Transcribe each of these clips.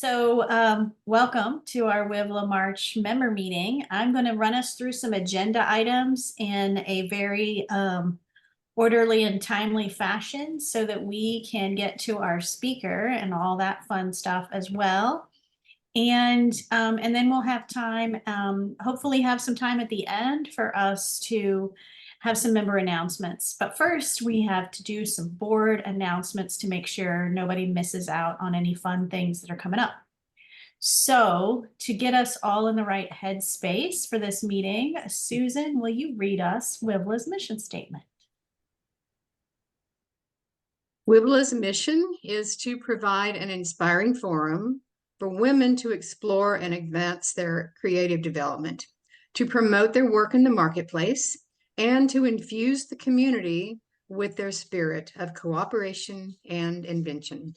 Welcome to our WiVLA March member meeting. I'm going to run us through some agenda items in a very orderly and timely fashion so that we can get to our speaker and all that fun stuff as well. And then we'll have time, hopefully have some time at the end for us to have some member announcements. But first, we have to do some board announcements to make sure nobody misses out on any fun things that are coming up. So to get us all in the right headspace for this meeting, Susan, will you read us WiVLA's mission statement? WiVLA's mission is to provide an inspiring forum for women to explore and advance their creative development, to promote their work in the marketplace, and to infuse the community with their spirit of cooperation and invention.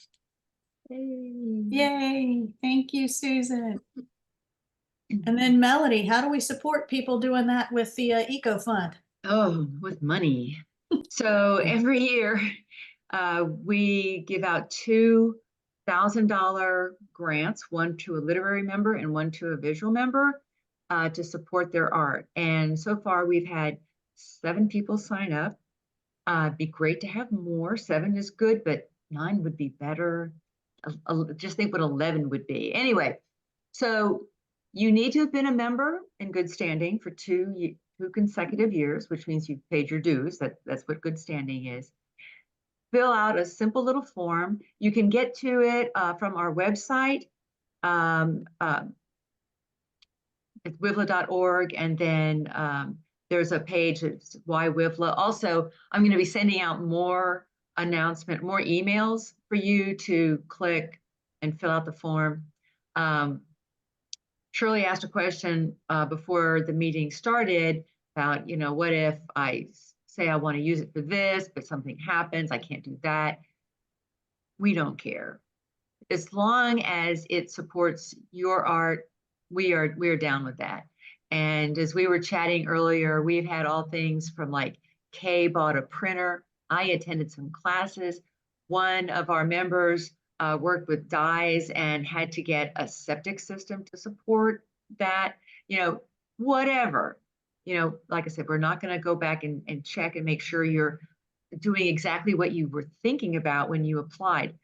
Yay! Thank you, Susan. And then Melody, how do we support people doing that with the Eco Fund? Oh, with money. So every year we give out $2,000 grants, one to a literary member and one to a visual member to support their art. And so far we've had 7 people sign up. It'd be great to have more. 7 is good, but 9 would be better. Just think what 11 would be. Anyway, so you need to have been a member in good standing for 2 consecutive years, which means you've paid your dues. That's what good standing is. Fill out a simple little form. You can get to it from our website. It's wivla.org, and then there's a page that's Why WiVLA. Also, I'm going to be sending out more emails for you to click and fill out the form. Shirley asked a question before the meeting started about, what if I say I want to use it for this, but something happens, I can't do that. We don't care. As long as it supports your art, we are down with that. And as we were chatting earlier, we've had all things from like Kay bought a printer. I attended some classes. One of our members worked with dyes and had to get a septic system to support that, whatever. Like I said, we're not going to go back and check and make sure you're doing exactly what you were thinking about when you applied.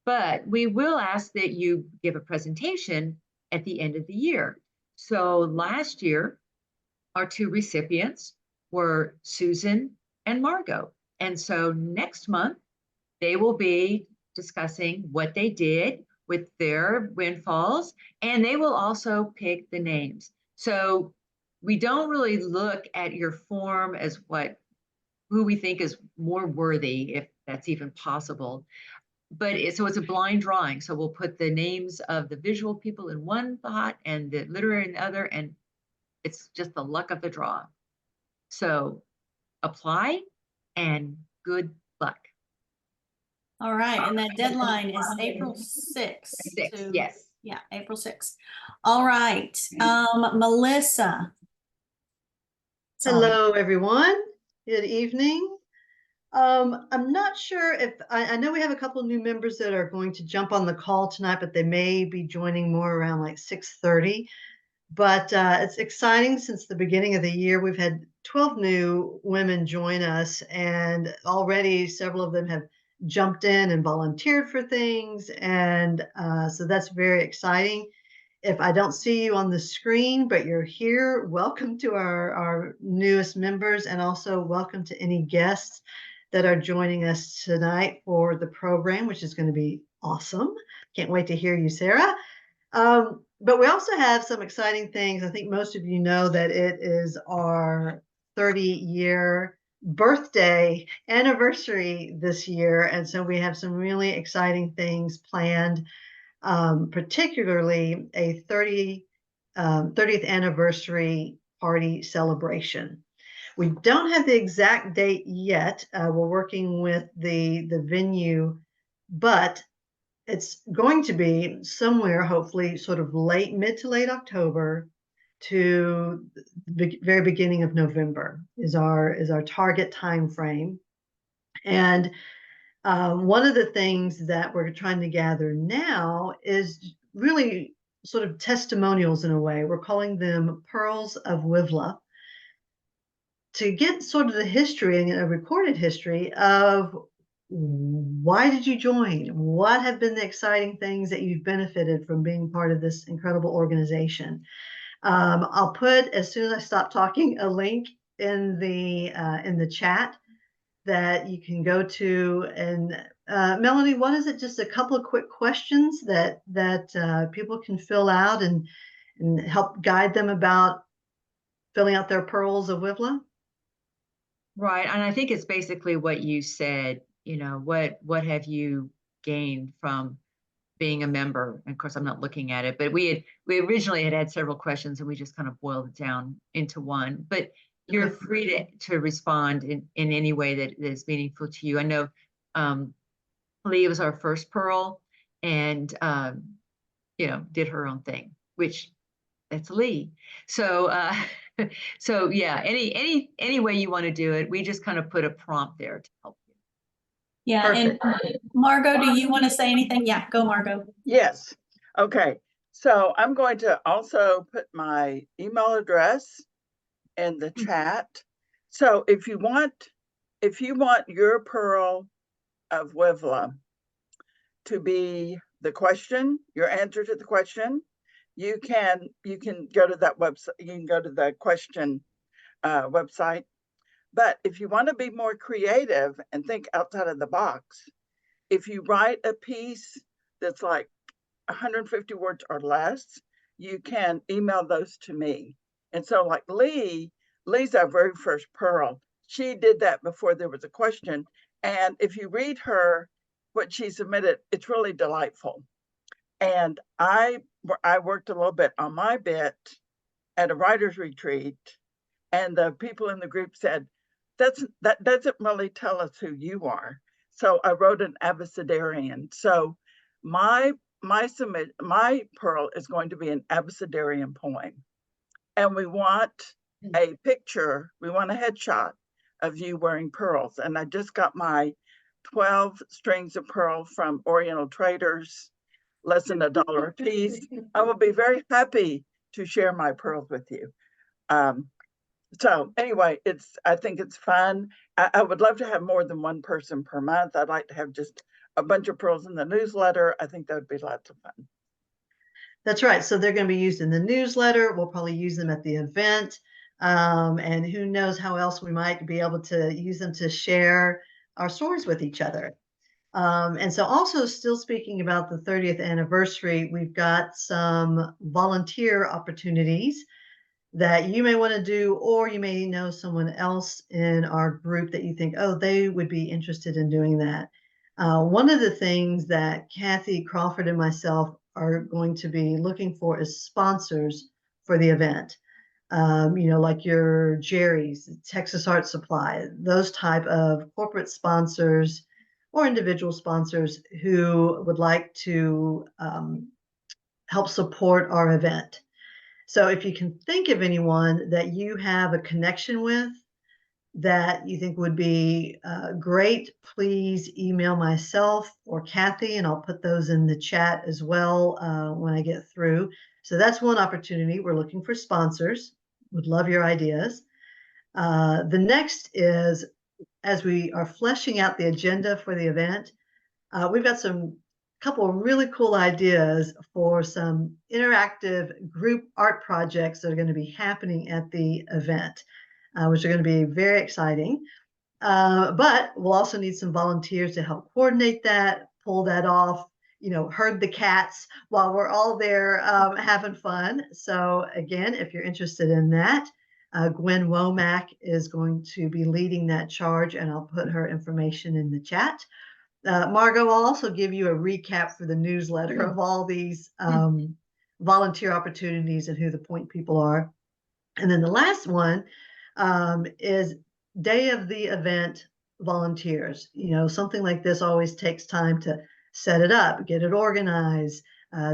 But we will ask that you give a presentation at the end of the year. So last year, our 2 recipients were Susan and Margot. And so next month, they will be discussing what they did with their windfalls, and they will also pick the names. So we don't really look at your form as who we think is more worthy, if that's even possible. But so it's a blind drawing. So we'll put the names of the visual people in one pot and the literary in the other, and it's just the luck of the draw. So apply and good luck. All right, and that deadline is April 6th. Yes. Yeah, April 6th. All right, Melissa. Hello, everyone. Good evening. I'm not sure if I know we have a couple of new members that are going to jump on the call tonight, but they may be joining more around like 6:30. But it's exciting. Since the beginning of the year, we've had 12 new women join us, and already several of them have jumped in and volunteered for things. And so that's very exciting. If I don't see you on the screen, but you're here, welcome to our newest members, and also welcome to any guests that are joining us tonight for the program, which is going to be awesome. Can't wait to hear you, Sarah. But we also have some exciting things. I think most of you know that it is our 30-year birthday anniversary this year. And so we have some really exciting things planned, particularly a 30th anniversary party celebration. We don't have the exact date yet. We're working with the venue, but it's going to be somewhere, hopefully, sort of mid to late October to the very beginning of November is our target time frame. And One of the things that we're trying to gather now is really sort of testimonials in a way. We're calling them Pearls of WiVLA, to get sort of the history and a recorded history of why did you join? What have been the exciting things that you've benefited from being part of this incredible organization? I'll put, as soon as I stop talking, a link in the chat that you can go to. And Melanie, what is it? Just a couple of quick questions that people can fill out and help guide them about filling out their Pearls of WiVLA? Right. And I think it's basically what you said, what have you gained from being a member? And of course, I'm not looking at it, but we originally had several questions and we just kind of boiled it down into one. But you're free to respond in any way that is meaningful to you. I know Lee was our first Pearl and, did her own thing, which that's Lee. So, so yeah, any way you want to do it, we just kind of put a prompt there to help you. Yeah, Perfect. and Margot, do you want to say anything? Yeah, go Margot. Yes. Okay. So I'm going to also put my email address in the chat. So if you want your Pearl of WiVLA to be the question, your answer to the question, you can go to that website. You can go to the question website. But if you want to be more creative and think outside of the box, if you write a piece that's like 150 words or less, you can email those to me. And so like Lee's our very first Pearl. She did that before there was a question. And if you read what she submitted, it's really delightful. And I worked a little bit on my bit at a writer's retreat, and the people in the group said, that doesn't really tell us who you are. So I wrote an abecedarian. So my Pearl is going to be an abecedarian poem. And we want a picture, we want a headshot of you wearing pearls. And I just got my 12 strings of pearl from Oriental Traders, less than $1 a piece. I will be very happy to share my pearls with you. So anyway, I think it's fun. I would love to have more than one person per month. I'd like to have just a bunch of pearls in the newsletter. I think that would be lots of fun. That's right. So they're going to be used in the newsletter. We'll probably use them at the event. And who knows how else we might be able to use them to share our stories with each other. And so also still speaking about the 30th anniversary, we've got some volunteer opportunities that you may want to do, or you may know someone else in our group that you think, oh, they would be interested in doing that. One of the things that Kathy Crawford and myself are going to be looking for is sponsors for the event. Like your Jerry's, Texas Art Supply, those type of corporate sponsors or individual sponsors who would like to help support our event. So if you can think of anyone that you have a connection with that you think would be great, please email myself or Kathy, and I'll put those in the chat as well when I get through. So that's one opportunity. We're looking for sponsors. Would love your ideas. The next is, as we are fleshing out the agenda for the event, we've got a couple of really cool ideas for some interactive group art projects that are going to be happening at the event, which are going to be very exciting. But we'll also need some volunteers to help coordinate that, pull that off, herd the cats while we're all there having fun. So again, if you're interested in that, Gwen Womack is going to be leading that charge, and I'll put her information in the chat. Margot, I'll also give you a recap for the newsletter of all these volunteer opportunities and who the point people are. And then the last one is day of the event volunteers. Something like this always takes time to set it up, get it organized,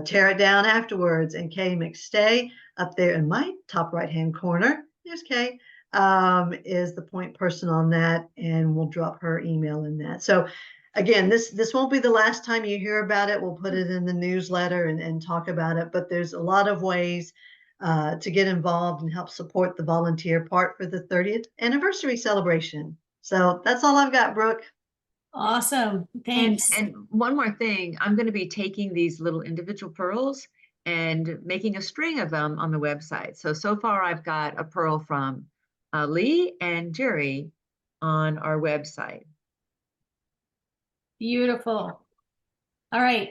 tear it down afterwards. And Kay McStay up there in my top right-hand corner, there's Kay, is the point person on that, and we'll drop her email in that. So again, this won't be the last time you hear about it. We'll put it in the newsletter and talk about it, but there's a lot of ways to get involved and help support the volunteer part for the 30th anniversary celebration. So that's all I've got, Brooke. Awesome. Thanks. And one more thing, I'm going to be taking these little individual pearls and making a string of them on the website. So far I've got a pearl from Lee and Jerry on our website. Beautiful. All right.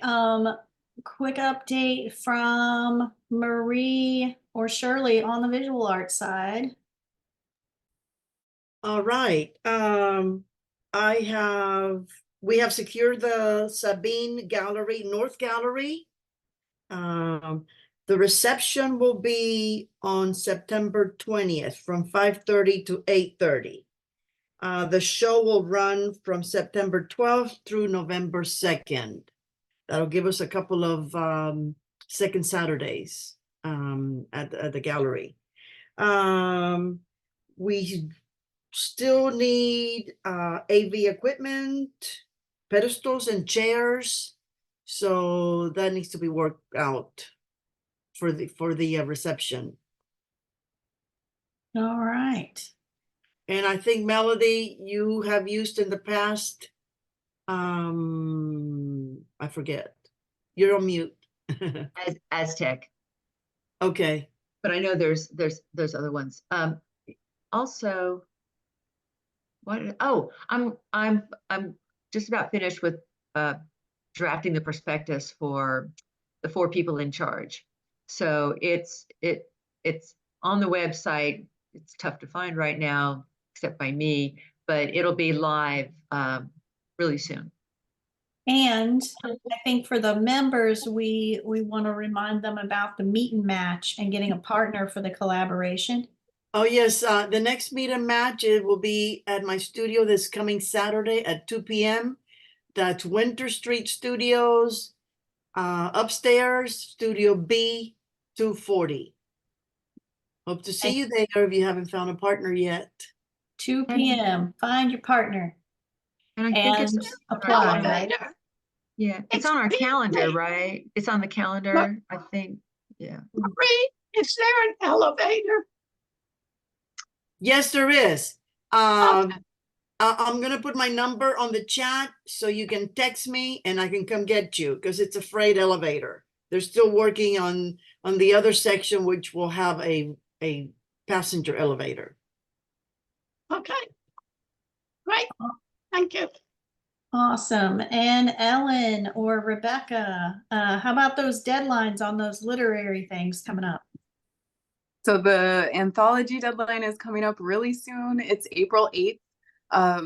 Quick update from Marie or Shirley on the visual arts side. All right. We have secured the Sabine Gallery, North Gallery. The reception will be on September 20th from 5:30 to 8:30. The show will run from September 12th through November 2nd. That'll give us a couple of second Saturdays at the gallery. We still need AV equipment, pedestals and chairs. So that needs to be worked out for the reception. All right. And I think, Melody, you have used in the past, I forget. You're on mute. As Aztec, Okay. but I know there's other ones. Also, I'm just about finished with drafting the prospectus for the 4 people in charge. So it's on the website. It's tough to find right now, except by me, but it'll be live really soon. And I think for the members, we want to remind them about the meet and match and getting a partner for the collaboration. Oh, yes. The next meet and match, it will be at my studio this coming Saturday at 2 p.m. That's Winter Street Studios, upstairs, Studio B, 240. Hope to see you there if you haven't found a partner yet. 2 p.m. Find your partner And I think and it's apply. Elevator. yeah, it's on our calendar, right? It's on the calendar, I think. Yeah. Marie, is there an elevator? Yes, there is. I'm gonna put my number on the chat so you can text me and I can come get you because it's a freight elevator. They're still working on the other section, which will have a passenger elevator. Okay. Great. Thank you. Awesome. And Ellen or Rebecca, how about those deadlines on those literary things coming up? So the anthology deadline is coming up really soon. It's April 8th.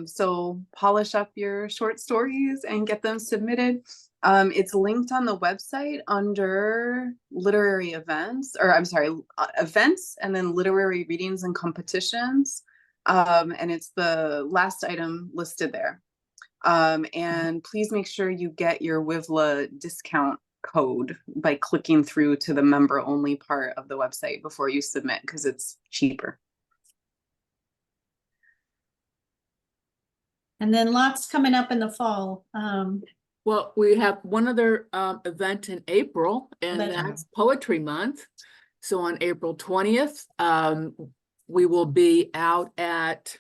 So polish up your short stories and get them submitted. It's linked on the website under literary events, or I'm sorry, events, and then literary readings and competitions. And it's the last item listed there. And please make sure you get your WiVLA discount code by clicking through to the member only part of the website before you submit, because it's cheaper. And then lots coming up in the fall. Well, we have one other event in April, and That's- that's Poetry Month. So on April 20th, we will be out at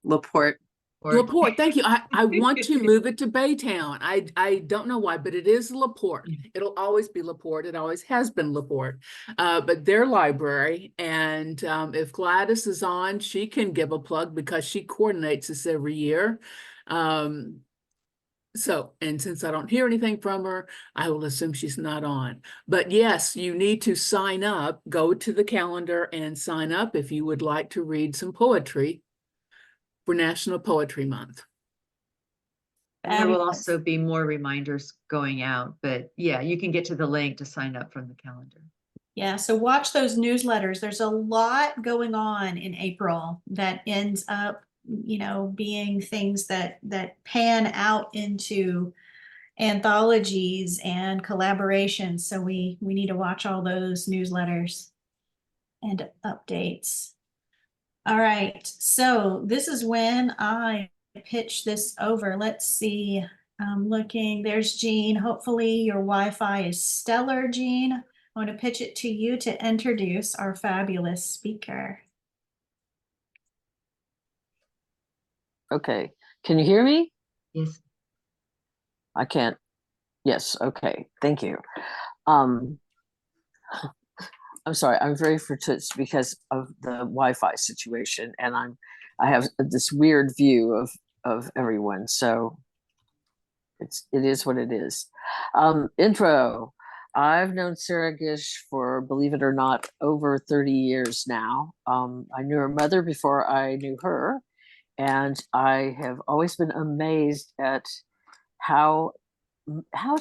LaPorte. LaPorte. Thank you. I want to move it to Baytown. I don't know why, but it is LaPorte. It'll always be LaPorte. It always has been LaPorte. But their library, and if Gladys is on, she can give a plug because she coordinates this every year. So, and since I don't hear anything from her, I will assume she's not on. But yes, you need to sign up, go to the calendar and sign up if you would like to read some poetry for National Poetry Month. And there will Fabulous. also be more reminders going out, but yeah, you can get to the link to sign up from the calendar. Yeah, so watch those newsletters. There's a lot going on in April that ends up, being things that pan out into anthologies and collaborations. So we need to watch all those newsletters and updates. All right, so this is when I pitch this over. Let's see. I'm looking. There's Jean. Hopefully your Wi-Fi is stellar, Jean. I want to pitch it to you to introduce our fabulous speaker. Okay, can you hear me? Yes. I can't. Yes, okay, thank you. I'm sorry, I'm very fortuitous because of the Wi-Fi situation, and I have this weird view of everyone, so it is what it is. Intro. I've known Sarah Gish for, believe it or not, over 30 years now. I knew her mother before I knew her. And I have always been amazed at how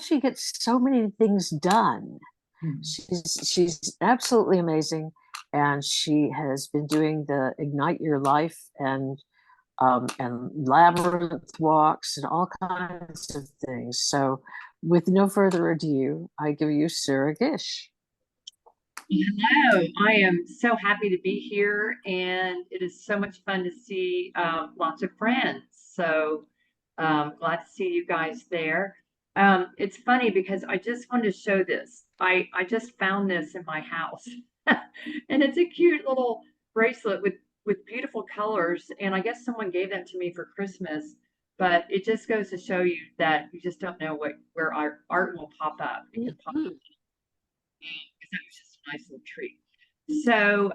she gets so many things done. She's absolutely amazing, and she has been doing the Ignite Your Life and Labyrinth walks and all kinds of things. So, with no further ado, I give you Sarah Gish. Hello, I am so happy to be here, and it is so much fun to see lots of friends. So glad to see you guys there. It's funny because I just wanted to show this. I just found this in my house, and it's a cute little bracelet with beautiful colors. And I guess someone gave that to me for Christmas. But it just goes to show you that you just don't know where our art will pop up. It can pop up. Because that was just a nice little treat. So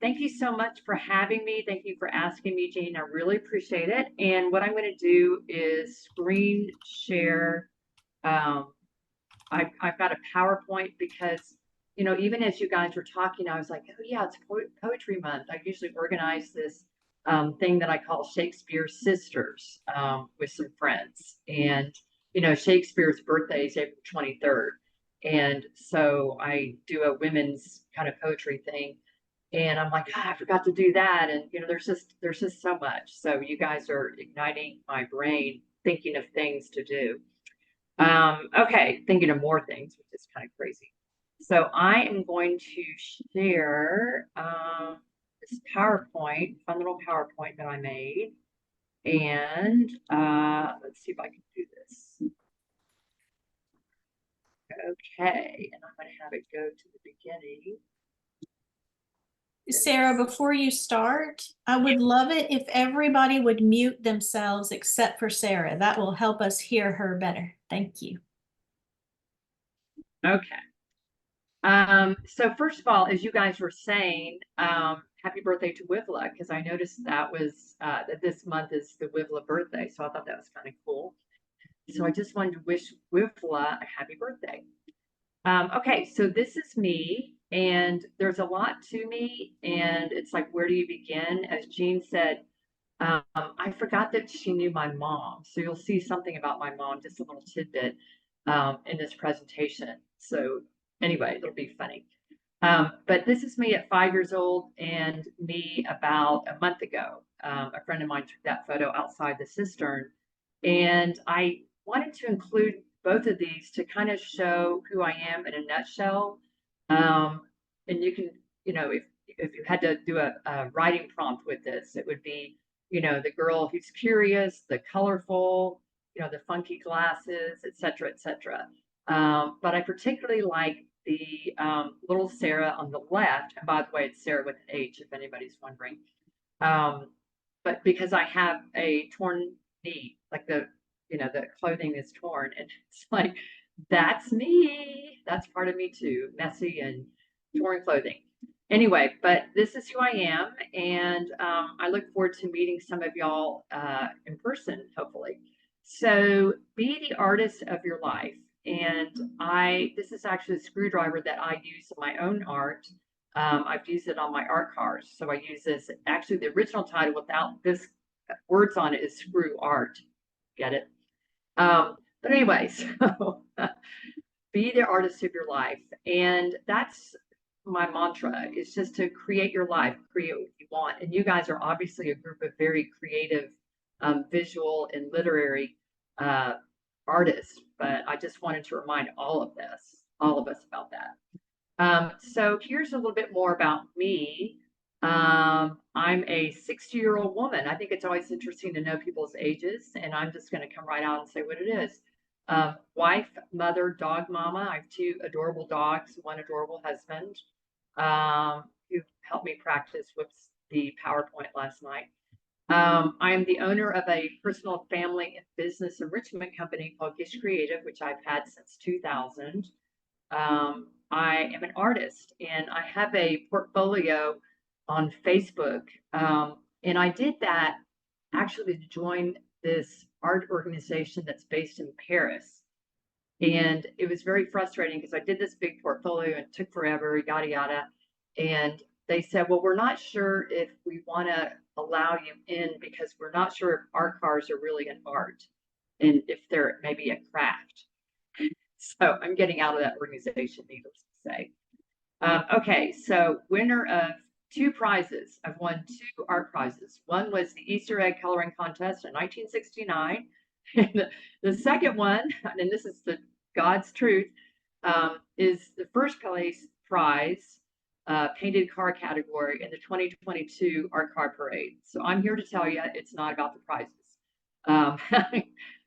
thank you so much for having me. Thank you for asking me, Jean. I really appreciate it. And what I'm going to do is screen share. I've got a PowerPoint because, you know, even as you guys were talking, I was like, oh yeah, it's Poetry Month. I usually organize this thing that I call Shakespeare's Sisters with some friends. And, you know, Shakespeare's birthday is April 23rd. And so I do a women's kind of poetry thing. And I'm like, I forgot to do that. And, you know, there's just so much. So you guys are igniting my brain, thinking of things to do. Okay, thinking of more things, which is kind of crazy. So I am going to share this PowerPoint, fun little PowerPoint that I made. And let's see if I can do this. Okay, and I'm going to have it go to the beginning. Sarah, before you start, I would love it if everybody would mute themselves except for Sarah. That will help us hear her better. Thank you. Okay. So first of all, as you guys were saying, happy birthday to WiVLA, because I noticed that was that this month is the WiVLA birthday. So I thought that was kind of cool. So I just wanted to wish WiVLA a happy birthday. Okay, so this is me, and there's a lot to me, and it's like, where do you begin? As Jean said, I forgot that she knew my mom. So you'll see something about my mom, just a little tidbit in this presentation. So anyway, it'll be funny. But this is me at 5 years old, and me about a month ago. A friend of mine took that photo outside the cistern, and I wanted to include both of these to kind of show who I am in a nutshell. And you can, you know, if you had to do a writing prompt with this, it would be, you know, the girl who's curious, the colorful, you know, the funky glasses, et cetera, et cetera. But I particularly like the little Sarah on the left. And by the way, it's Sarah with an H, if anybody's wondering. But because I have a torn knee, like the, you know, the clothing is torn, and it's like, that's me. That's part of me too, messy and torn clothing. Anyway, but this is who I am, and I look forward to meeting some of y'all in person, hopefully. So be the artist of your life. And this is actually a screwdriver that I use in my own art. I've used it on my art cards. So I use this, actually the original title without this words on it is Screw Art. Get it? But anyway, so be the artist of your life. And that's my mantra, is just to create your life, create what you want. And you guys are obviously a group of very creative, visual and literary artists. But I just wanted to remind all of us about that. So here's a little bit more about me. I'm a 60-year-old woman. I think it's always interesting to know people's ages, and I'm just going to come right out and say what it is. Wife, mother, dog mama. I have 2 adorable dogs, 1 adorable husband, who helped me practice with the PowerPoint last night. I am the owner of a personal family and business enrichment company called Gish Creative, which I've had since 2000. I am an artist, and I have a portfolio on Facebook. And I did that actually to join this art organization that's based in Paris. And it was very frustrating because I did this big portfolio and it took forever, yada, yada. And they said, well, we're not sure if we want to allow you in because we're not sure if art cars are really an art and if they're maybe a craft. So I'm getting out of that organization, needless to say. Okay, so winner of 2 prizes. I've won 2 art prizes. One was the Easter egg coloring contest in 1969. And the second one, and this is the God's truth, is the first place prize, painted car category in the 2022 Art Car Parade. So I'm here to tell you it's not about the prizes.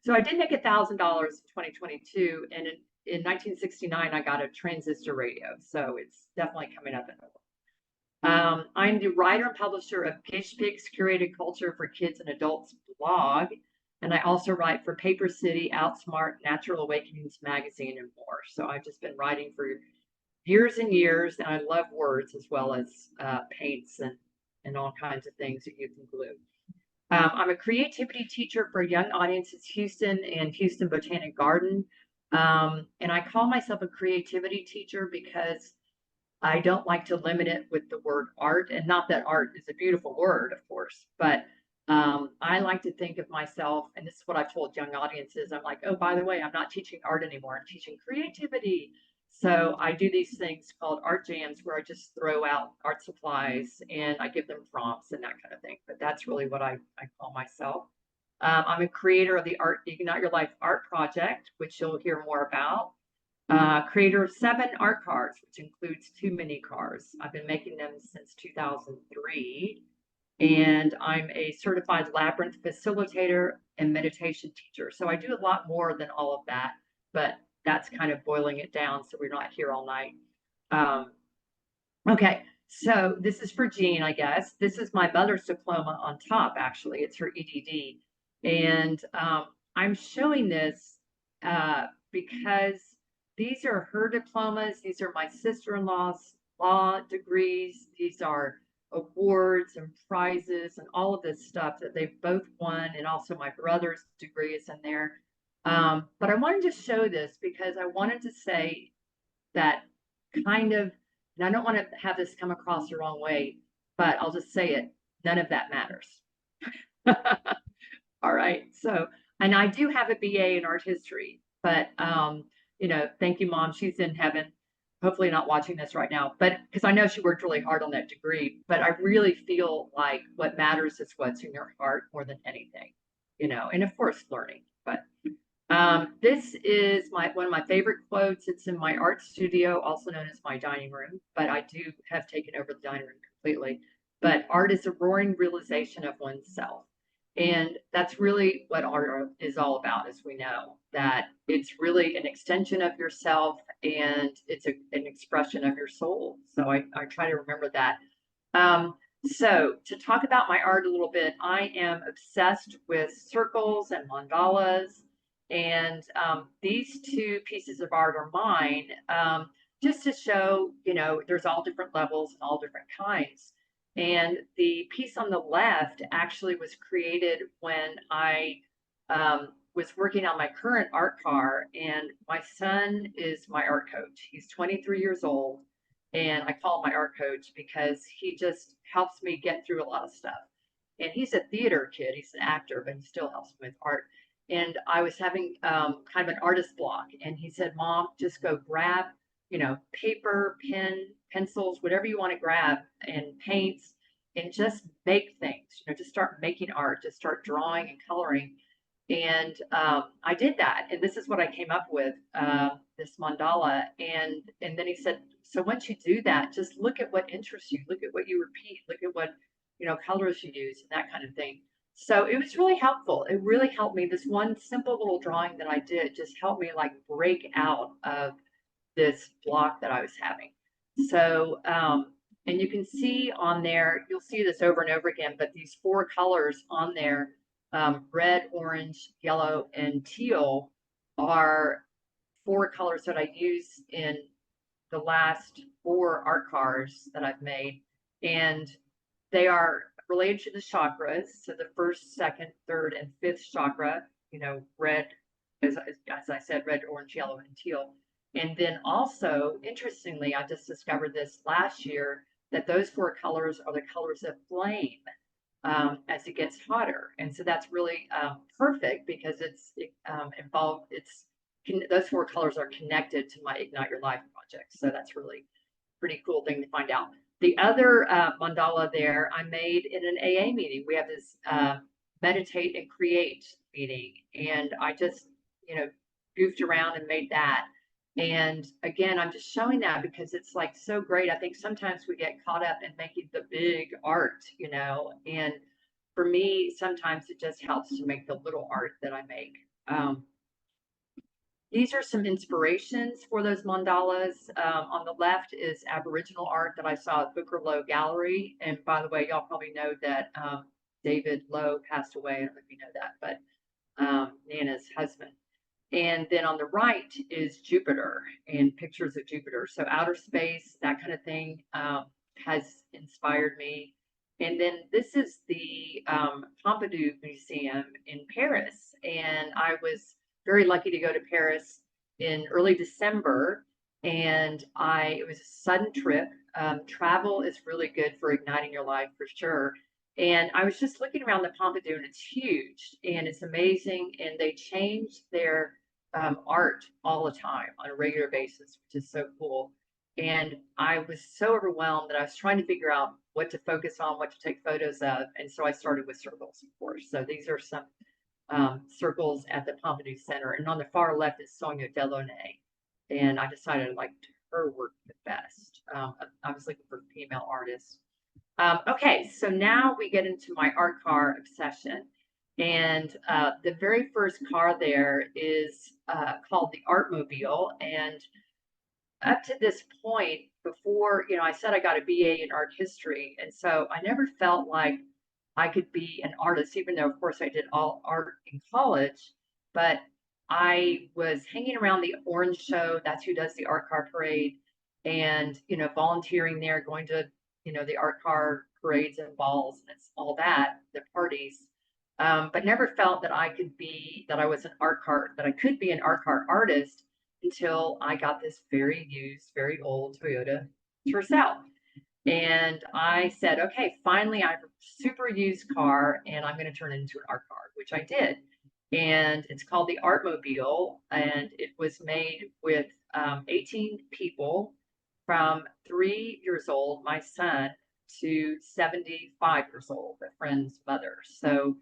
So I did make $1,000 in 2022, and in 1969 I got a transistor radio. So it's definitely coming up in the I'm the writer and publisher of Gish Curated Culture for Kids and Adults blog. And I also write for Paper City, Outsmart, Natural Awakenings magazine, and more. So I've just been writing for years and years, and I love words as well as paints and all kinds of things that you can glue. I'm a creativity teacher for young audiences, Houston and Houston Botanic Garden. And I call myself a creativity teacher because I don't like to limit it with the word art, and not that art is a beautiful word, of course, but I like to think of myself, and this is what I've told young audiences. I'm like, oh, by the way, I'm not teaching art anymore. I'm teaching creativity. So I do these things called art jams where I just throw out art supplies and I give them prompts and that kind of thing. But that's really what I call myself. I'm a creator of the Art Ignite Your Life art project, which you'll hear more about. Creator of 7 art cars, which includes 2 mini cars. I've been making them since 2003. And I'm a certified Labyrinth facilitator and meditation teacher. So I do a lot more than all of that, but that's kind of boiling it down so we're not here all night. Okay, so this is for Jean, I guess. This is my mother's diploma on top, actually. It's her EDD. And I'm showing this because these are her diplomas. These are my sister-in-law's law degrees. These are awards and prizes and all of this stuff that they've both won, and also my brother's degree is in there. But I wanted to show this because I wanted to say that kind of, and I don't want to have this come across the wrong way, but I'll just say it, none of that matters. All right, so, and I do have a BA in art history, but you know, thank you, Mom, she's in heaven. Hopefully not watching this right now, but because I know she worked really hard on that degree, but I really feel like what matters is what's in your heart more than anything, you know, and of course learning. But this is one of my favorite quotes. It's in my art studio, also known as my dining room, but I do have taken over the dining room completely. But art is a roaring realization of oneself. And that's really what art is all about, as we know, that it's really an extension of yourself and it's an expression of your soul. So I try to remember that. So to talk about my art a little bit, I am obsessed with circles and mandalas. And these 2 pieces of art are mine, just to show, you know, there's all different levels and all different kinds. And the piece on the left actually was created when I was working on my current art car, and my son is my art coach. He's 23 years old, and I call him my art coach because he just helps me get through a lot of stuff. And he's a theater kid, he's an actor, but he still helps me with art. And I was having kind of an artist block, and he said, Mom, just go grab, you know, paper, pen, pencils, whatever you want to grab, and paints, and just make things, you know, just start making art, just start drawing and coloring. And I did that, and this is what I came up with, this mandala. And then he said, so once you do that, just look at what interests you, look at what you repeat, look at what, colors you use and that kind of thing. So it was really helpful. It really helped me. This one simple little drawing that I did just helped me like break out of this block that I was having. So, and you can see on there, you'll see this over and over again, but these 4 colors on there, red, orange, yellow, and teal, are 4 colors that I use in the last 4 art cards that I've made. And they are related to the chakras. So the first, second, third, and fifth chakra, red, as I said, red, orange, yellow, and teal. And then also, interestingly, I just discovered this last year, that those 4 colors are the colors of flame as it gets hotter. And so that's really perfect, because those 4 colors are connected to my Ignite Your Life project. So that's really pretty cool thing to find out. The other mandala there I made in an AA meeting. We have this meditate and create meeting, and I just, goofed around and made that. And again, I'm just showing that because it's like so great. I think sometimes we get caught up in making the big art, and for me, sometimes it just helps to make the little art that I make. These are some inspirations for those mandalas. On the left is Aboriginal art that I saw at Booker Lowe Gallery. And by the way, y'all probably know that David Lowe passed away. I don't know if you know that, but Nana's husband. And then on the right is Jupiter and pictures of Jupiter. So outer space, that kind of thing, has inspired me. And then this is the Pompidou Museum in Paris. And I was very lucky to go to Paris in early December. And it was a sudden trip. Travel is really good for igniting your life, for sure. And I was just looking around the Pompidou, and it's huge and it's amazing. And they change their art all the time on a regular basis, which is so cool. And I was so overwhelmed that I was trying to figure out what to focus on, what to take photos of. And so I started with circles, of course. So these are some circles at the Pompidou Center. And on the far left is Sonia Delaunay. And I decided I liked her work the best. I was looking for female artists. Okay, so now we get into my art car obsession. And the very first car there is called the Artmobile. And up to this point, before, I said I got a BA in art history. And so I never felt like I could be an artist, even though, of course, I did all art in college. But I was hanging around the Orange Show. That's who does the art car parade. And, volunteering there, going to, the art car parades and balls, and it's all that, the parties. But never felt that I could be an art car artist until I got this very used, very old Toyota Tercel. And I said, okay, finally I have a super used car and I'm going to turn it into an art car, which I did. And it's called the Artmobile, and it was made with 18 people from 3 years old, my son, to 75 years old, a friend's mother. So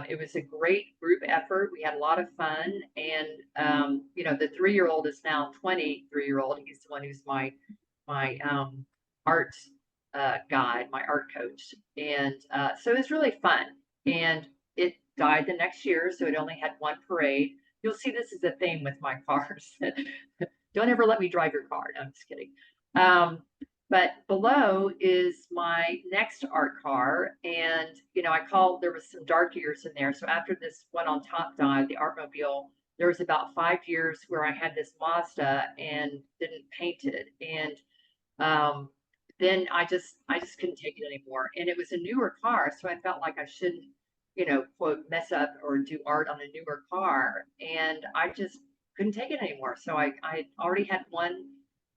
it was a great group effort. We had a lot of fun. And, the 3-year-old is now 23-year-old. He's the one who's my art guide, my art coach. And so it was really fun. And it died the next year, so it only had one parade. You'll see this is a theme with my cars. Don't ever let me drive your car. No, I'm just kidding. But below is my next art car. And, there was some dark years in there. So after this one on top died, the Artmobile, there was about 5 years where I had this Mazda and didn't paint it. And then I just couldn't take it anymore. And it was a newer car. So I felt like I shouldn't, quote, mess up or do art on a newer car. And I just couldn't take it anymore. So I already had one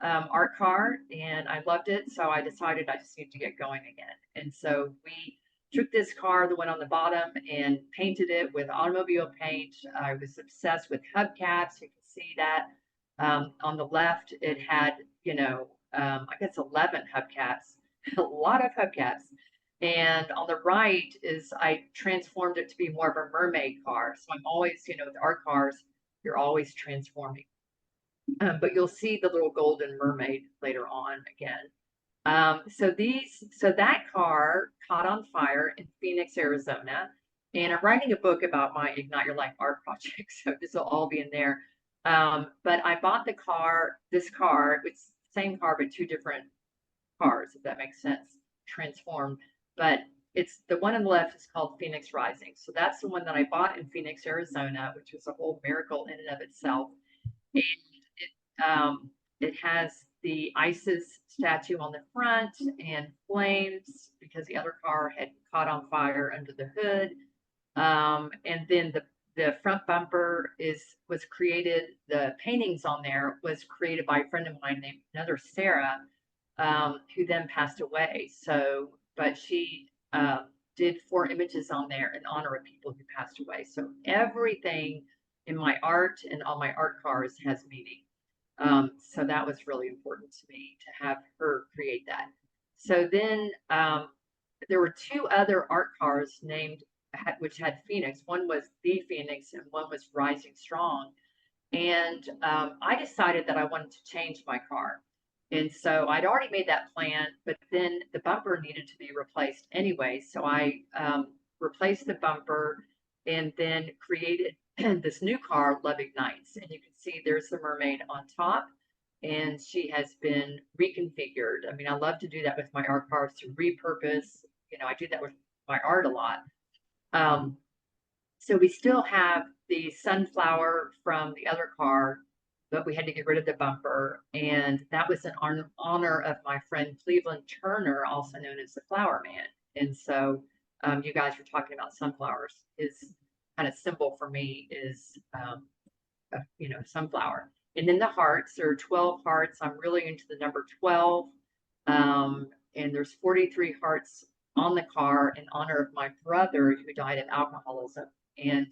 art car and I loved it. So I decided I just need to get going again. And so we took this car, the one on the bottom, and painted it with automobile paint. I was obsessed with hubcaps. You can see that on the left, it had, I guess 11 hubcaps, a lot of hubcaps. And on the right is I transformed it to be more of a mermaid car. So I'm always, you know, with our cars, you're always transforming. But you'll see the little golden mermaid later on again. So that car caught on fire in Phoenix, Arizona. And I'm writing a book about my Ignite Your Life art project. So this will all be in there. But I bought this car, it's the same car, but two different cars, if that makes sense, transformed. But it's the one on the left is called Phoenix Rising. So that's the one that I bought in Phoenix, Arizona, which was a whole miracle in and of itself. And it has the ISIS statue on the front and flames because the other car had caught on fire under the hood. And then the front bumper was created, the paintings on there was created by a friend of mine named another Sarah, who then passed away. So, but she did 4 images on there in honor of people who passed away. So everything in my art and on my art cars has meaning. So that was really important to me to have her create that. So then there were 2 other art cars named, which had Phoenix. One was the Phoenix and one was Rising Strong. And I decided that I wanted to change my car. And so I'd already made that plan, but then the bumper needed to be replaced anyway. So I replaced the bumper and then created this new car, Love Ignites. And you can see there's the mermaid on top, and she has been reconfigured. I mean, I love to do that with my art cars, to repurpose. You know, I do that with my art a lot. So we still have the sunflower from the other car, but we had to get rid of the bumper. And that was in honor of my friend Cleveland Turner, also known as the Flower Man. And so you guys were talking about sunflowers. His kind of symbol for me is, you know, sunflower. And then the hearts, there are 12 hearts. I'm really into the number 12. And there's 43 hearts on the car in honor of my brother who died of alcoholism. And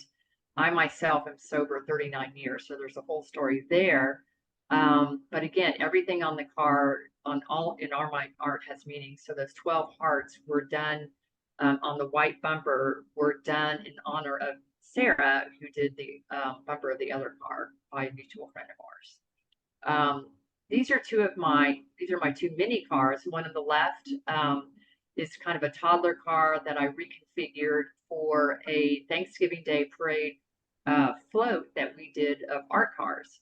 I myself am sober 39 years, so there's a whole story there. But again, everything on the car, my art has meaning. So those 12 hearts were done on the white bumper, were done in honor of Sarah, who did the bumper of the other car by a mutual friend of ours. These are my 2 mini cars. One on the left is kind of a toddler car that I reconfigured for a Thanksgiving Day parade float that we did of art cars.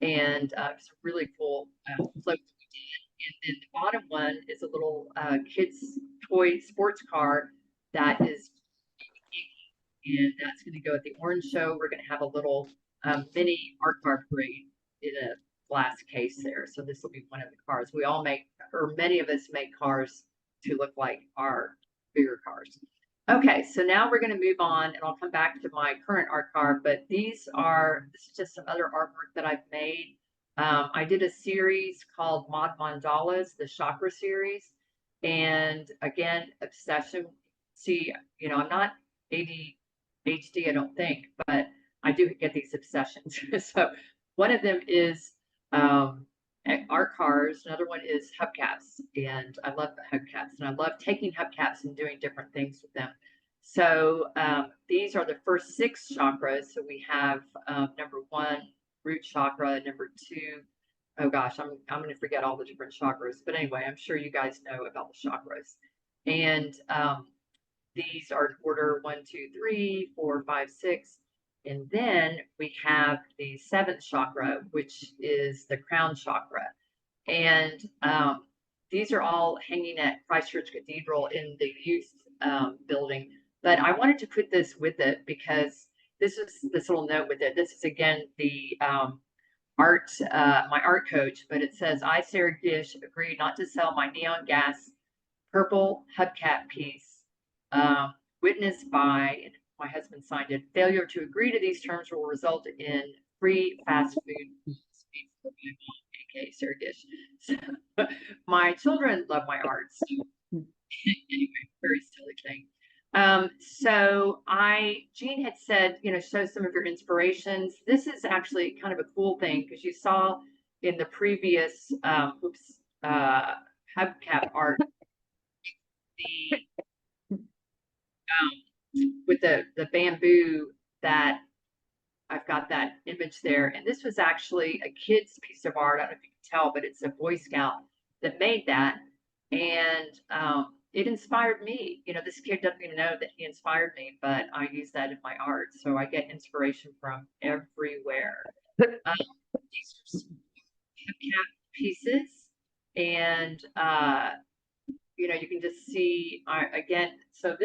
And it's a really cool float that we did. And then the bottom one is a little kids toy sports car that is, and that's going to go at the Orange Show. We're going to have a little mini art car parade in a glass case there. So this will be one of the cars. We all make, or many of us make cars to look like our bigger cars. Okay, so now we're going to move on, and I'll come back to my current art car, but this is just some other artwork that I've made. I did a series called Mod Mandalas, the Chakra series. And again, obsession. See, you know, I'm not ADHD, I don't think, but I do get these obsessions. So one of them is art cars. Another one is hubcaps, and I love the hubcaps, and I love taking hubcaps and doing different things with them. So these are the first 6 chakras. So we have number 1, root chakra, number 2. Oh gosh, I'm going to forget all the different chakras, but anyway, I'm sure you guys know about the chakras. And these are in order 1, 2, 3, 4, 5, 6. And then we have the 7th chakra, which is the crown chakra. And these are all hanging at Christchurch Cathedral in the youth building. But I wanted to put this with it because this is this little note with it. This is again the my art coach, but it says, I, Sarah Gish, agreed not to sell my neon gas purple hubcap piece, witnessed by, my husband signed it, failure to agree to these terms will result in free fast food for my mom, aka Sarah Gish. So, my children love my art. So anyway, very silly thing. So Jean had said, you know, show some of your inspirations. This is actually kind of a cool thing because you saw in the previous hubcap art, with the bamboo, that I've got that image there. And this was actually a kid's piece of art. I don't know if you can tell, but it's a Boy Scout that made that. And it inspired me. You know, this kid doesn't even know that he inspired me, but I use that in my art. So I get inspiration from everywhere. These are some hubcap pieces. And, you know, you can just see, again, so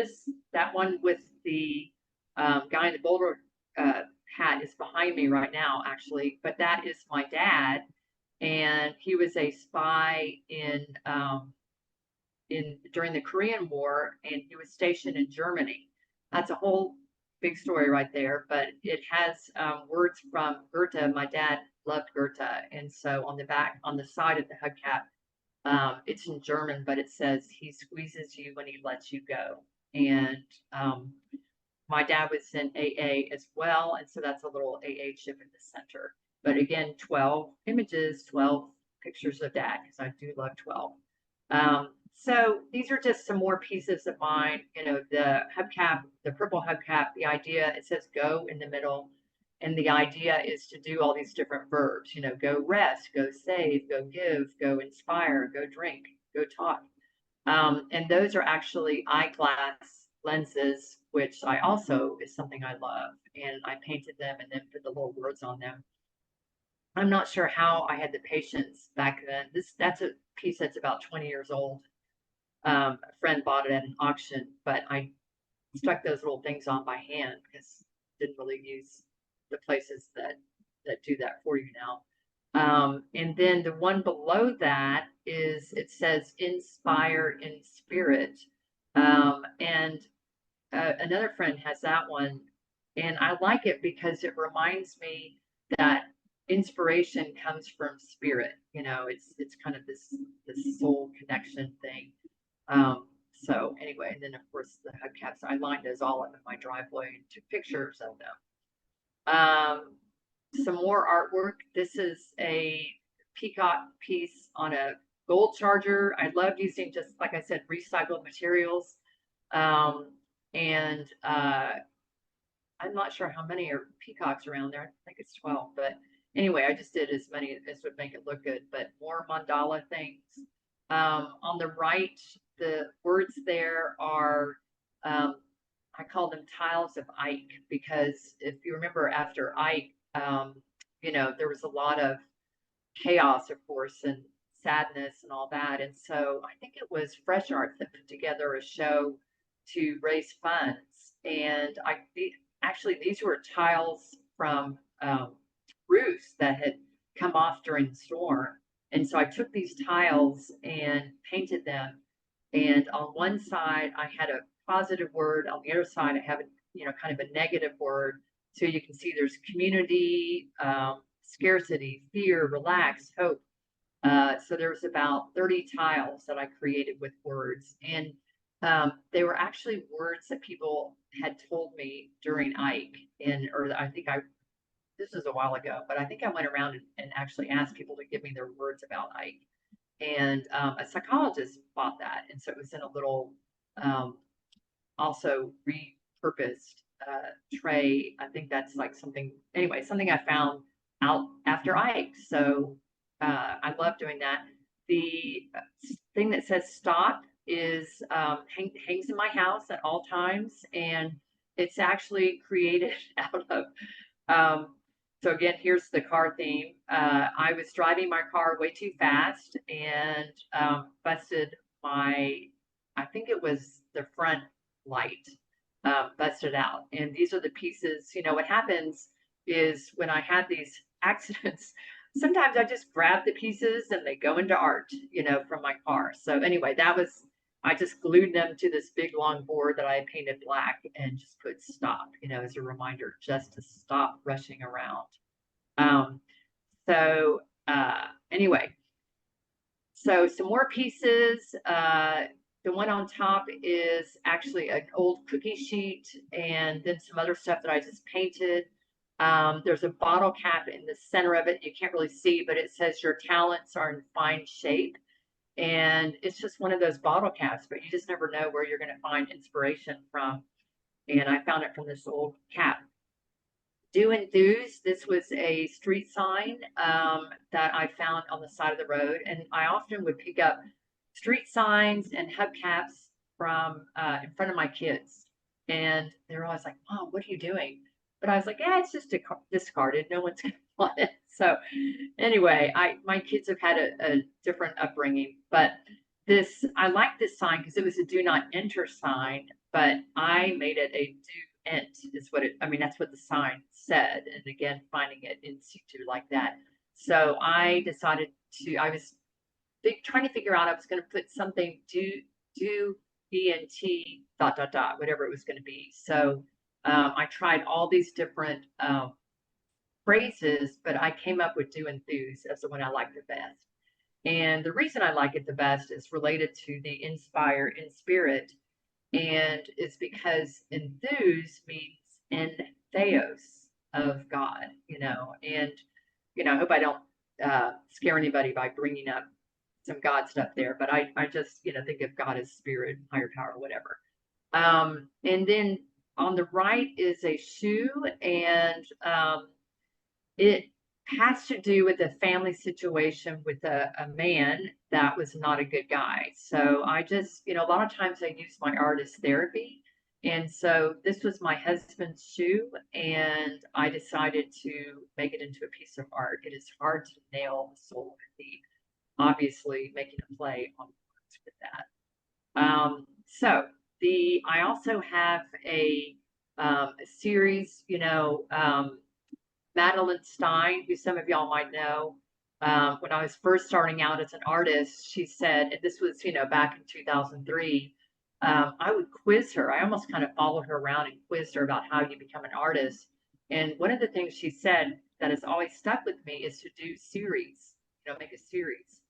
that one with the guy in the Boulder hat is behind me right now, actually, but that is my dad. And he was a spy during the Korean War, and he was stationed in Germany. That's a whole big story right there, but it has words from Goethe. My dad loved Goethe, and so on the side of the hubcap, it's in German, but it says, "He squeezes you when he lets you go." And my dad was in AA as well, and so that's a little AA chip in the center. But again, 12 images, 12 pictures of dad, because I do love 12. So these are just some more pieces of mine. You know, the hubcap, the purple hubcap, the idea, it says go in the middle. And the idea is to do all these different verbs, you know, go rest, go save, go give, go inspire, go drink, go talk. And those are actually eyeglass lenses, which I also is something I love. And I painted them and then put the little words on them. I'm not sure how I had the patience back then. That's a piece that's about 20 years old. A friend bought it at an auction, but I stuck those little things on by hand because I didn't really use the places that do that for you now. And then the one below that it says inspire in spirit. And another friend has that one, and I like it because it reminds me that inspiration comes from spirit. You know, it's kind of this soul connection thing. So anyway, and then of course the hubcaps, I lined those all up in my driveway and took pictures of them. Some more artwork. This is a peacock piece on a gold charger. I love using, just like I said, recycled materials. And I'm not sure how many are peacocks around there. I think it's 12, but anyway, I just did as many as would make it look good, but more mandala things. On the right, the words there are, I call them tiles of Ike, because if you remember after Ike, you know, there was a lot of chaos, of course, and sadness and all that. And so I think it was Fresh Arts that put together a show to raise funds. And actually, these were tiles from roofs that had come off during the storm. And so I took these tiles and painted them. And on one side, I had a positive word. On the other side, I have kind of a negative word. So you can see there's community, scarcity, fear, relax, hope. So there was about 30 tiles that I created with words. And they were actually words that people had told me during Ike. This was a while ago, but I think I went around and actually asked people to give me their words about Ike. And a psychologist bought that. And so it was in a little, also repurposed tray. I think that's like something I found out after Ike. So I love doing that. The thing that says stop is hangs in my house at all times. And it's actually created out of, so again, here's the car theme. I was driving my car way too fast and busted I think it was the front light, busted out. And these are the pieces. You know, what happens is when I had these accidents, sometimes I just grab the pieces and they go into art, from my car. So anyway, I just glued them to this big long board that I painted black and just put stop, as a reminder just to stop rushing around. Anyway, so some more pieces. The one on top is actually an old cookie sheet and then some other stuff that I just painted. There's a bottle cap in the center of it. You can't really see, but it says your talents are in fine shape. And it's just one of those bottle caps, but you just never know where you're going to find inspiration from. and I found it from this old cap. Do Enthuse, this was a street sign that I found on the side of the road, and I often would pick up street signs and hubcaps from in front of my kids, and they're always like, "Mom, what are you doing?" But I was like, "Yeah, it's just discarded. No one's gonna want it." So anyway, my kids have had a different upbringing, but I like this sign because it was a do not enter sign, but I made it a do ent is what I mean, that's what the sign said. And again, finding it in situ like that. So I decided I was trying to figure out, I was going to put something do ENT whatever it was going to be. So I tried all these different phrases, but I came up with do enthuse as the one I like the best. And the reason I like it the best is related to the inspire in spirit. And it's because enthuse means in theos of God, and, I hope I don't scare anybody by bringing up some God stuff there, but I just, think of God as spirit, higher power, whatever. And then on the right is a shoe, and it has to do with a family situation with a man that was not a good guy. So I just, a lot of times I use my art as therapy. And so this was my husband's shoe, and I decided to make it into a piece of art. It is hard to nail the soul and the obviously making a play on words with that. So I also have a series, Madeline Stein, who some of y'all might know. When I was first starting out as an artist, she said, and this was, back in 2003, I would quiz her. I almost kind of followed her around and quizzed her about how you become an artist. And one of the things she said that has always stuck with me is to do series, make a series.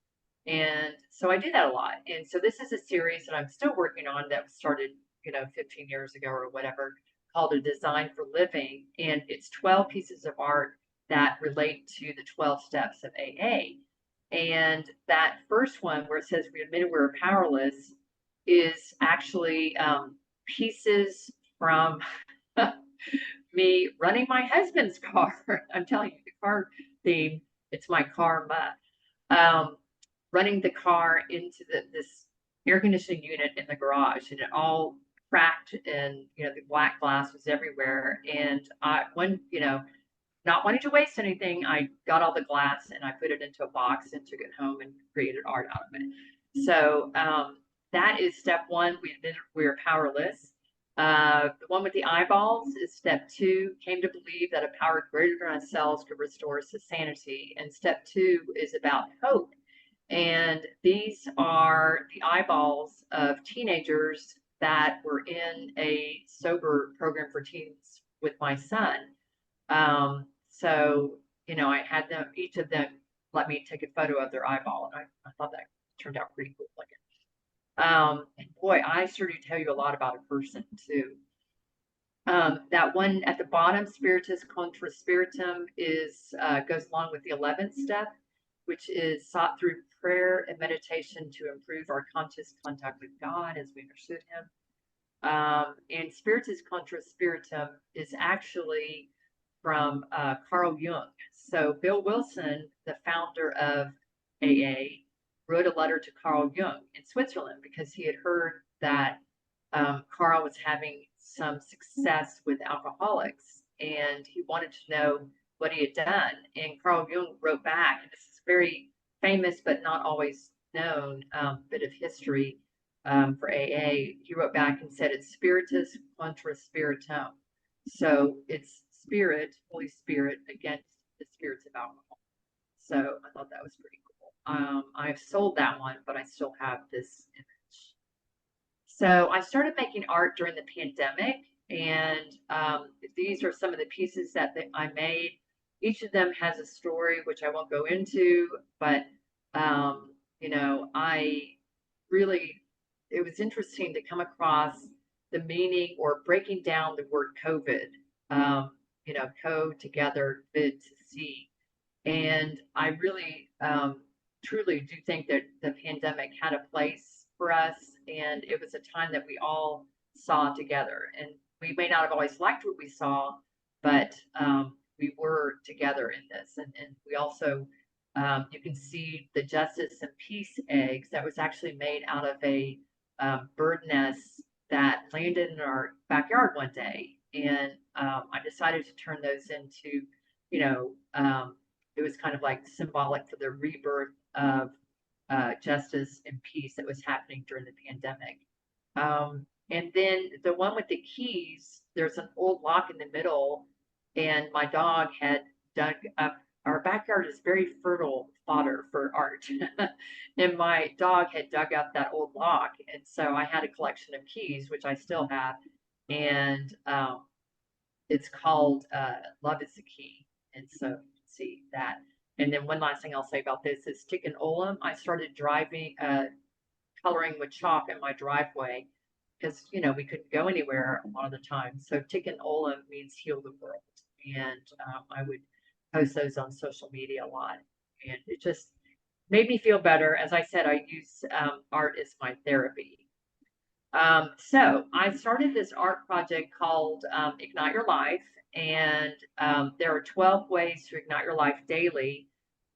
And so I do that a lot. And so this is a series that I'm still working on that was started, 15 years ago or whatever, called A Design for Living. And it's 12 pieces of art that relate to the 12 steps of AA. And that first one where it says we admitted we were powerless is actually pieces from me running my husband's car. I'm telling you, the car theme, it's my karma. Running the car into this air conditioning unit in the garage, and it all cracked, and the black glass was everywhere. And not wanting to waste anything, I got all the glass and I put it into a box and took it home and created art out of it. So that is step one. We are powerless. The one with the eyeballs is step two. Came to believe that a power greater than ourselves could restore us to sanity. And step two is about hope. And these are the eyeballs of teenagers that were in a sober program for teens with my son. So, I had them, each of them let me take a photo of their eyeball, and I thought that turned out pretty cool looking. And boy, I sure do tell you a lot about a person too. That one at the bottom, Spiritus Contra Spiritum, goes along with the 11th step, which is sought through prayer and meditation to improve our conscious contact with God as we understood Him. And Spiritus Contra Spiritum is actually from Carl Jung. So Bill Wilson, the founder of AA, wrote a letter to Carl Jung in Switzerland because he had heard that Carl was having some success with alcoholics, and he wanted to know what he had done. And Carl Jung wrote back, and this is very famous but not always known bit of history for AA. He wrote back and said it's Spiritus Contra Spiritum. So it's spirit, Holy Spirit, against the spirits of alcohol. So I thought that was pretty cool. I've sold that one, but I still have this image. So I started making art during the pandemic, and these are some of the pieces that I made. Each of them has a story, which I won't go into, but it was interesting to come across the meaning or breaking down the word COVID, co together, vid to see. And I really, truly do think that the pandemic had a place for us, and it was a time that we all saw together. And we may not have always liked what we saw, but we were together in this. And we also, you can see the Justice and Peace eggs that was actually made out of a bird nest that landed in our backyard one day. And I decided to turn those into, you know, it was kind of like symbolic for the rebirth of justice and peace that was happening during the pandemic. And then the one with the keys, there's an old lock in the middle, and my dog had dug up. Our backyard is very fertile fodder for art. And my dog had dug up that old lock. And so I had a collection of keys, which I still have. And it's called Love is the Key. And so you can see that. And then one last thing I'll say about this is Tikkun Olam. I started coloring with chalk in my driveway because, you know, we couldn't go anywhere a lot of the time. So Tikkun Olam means heal the world. And I would post those on social media a lot. And it just made me feel better. As I said, I use art as my therapy. So I started this art project called Ignite Your Life. And there are 12 ways to ignite your life daily.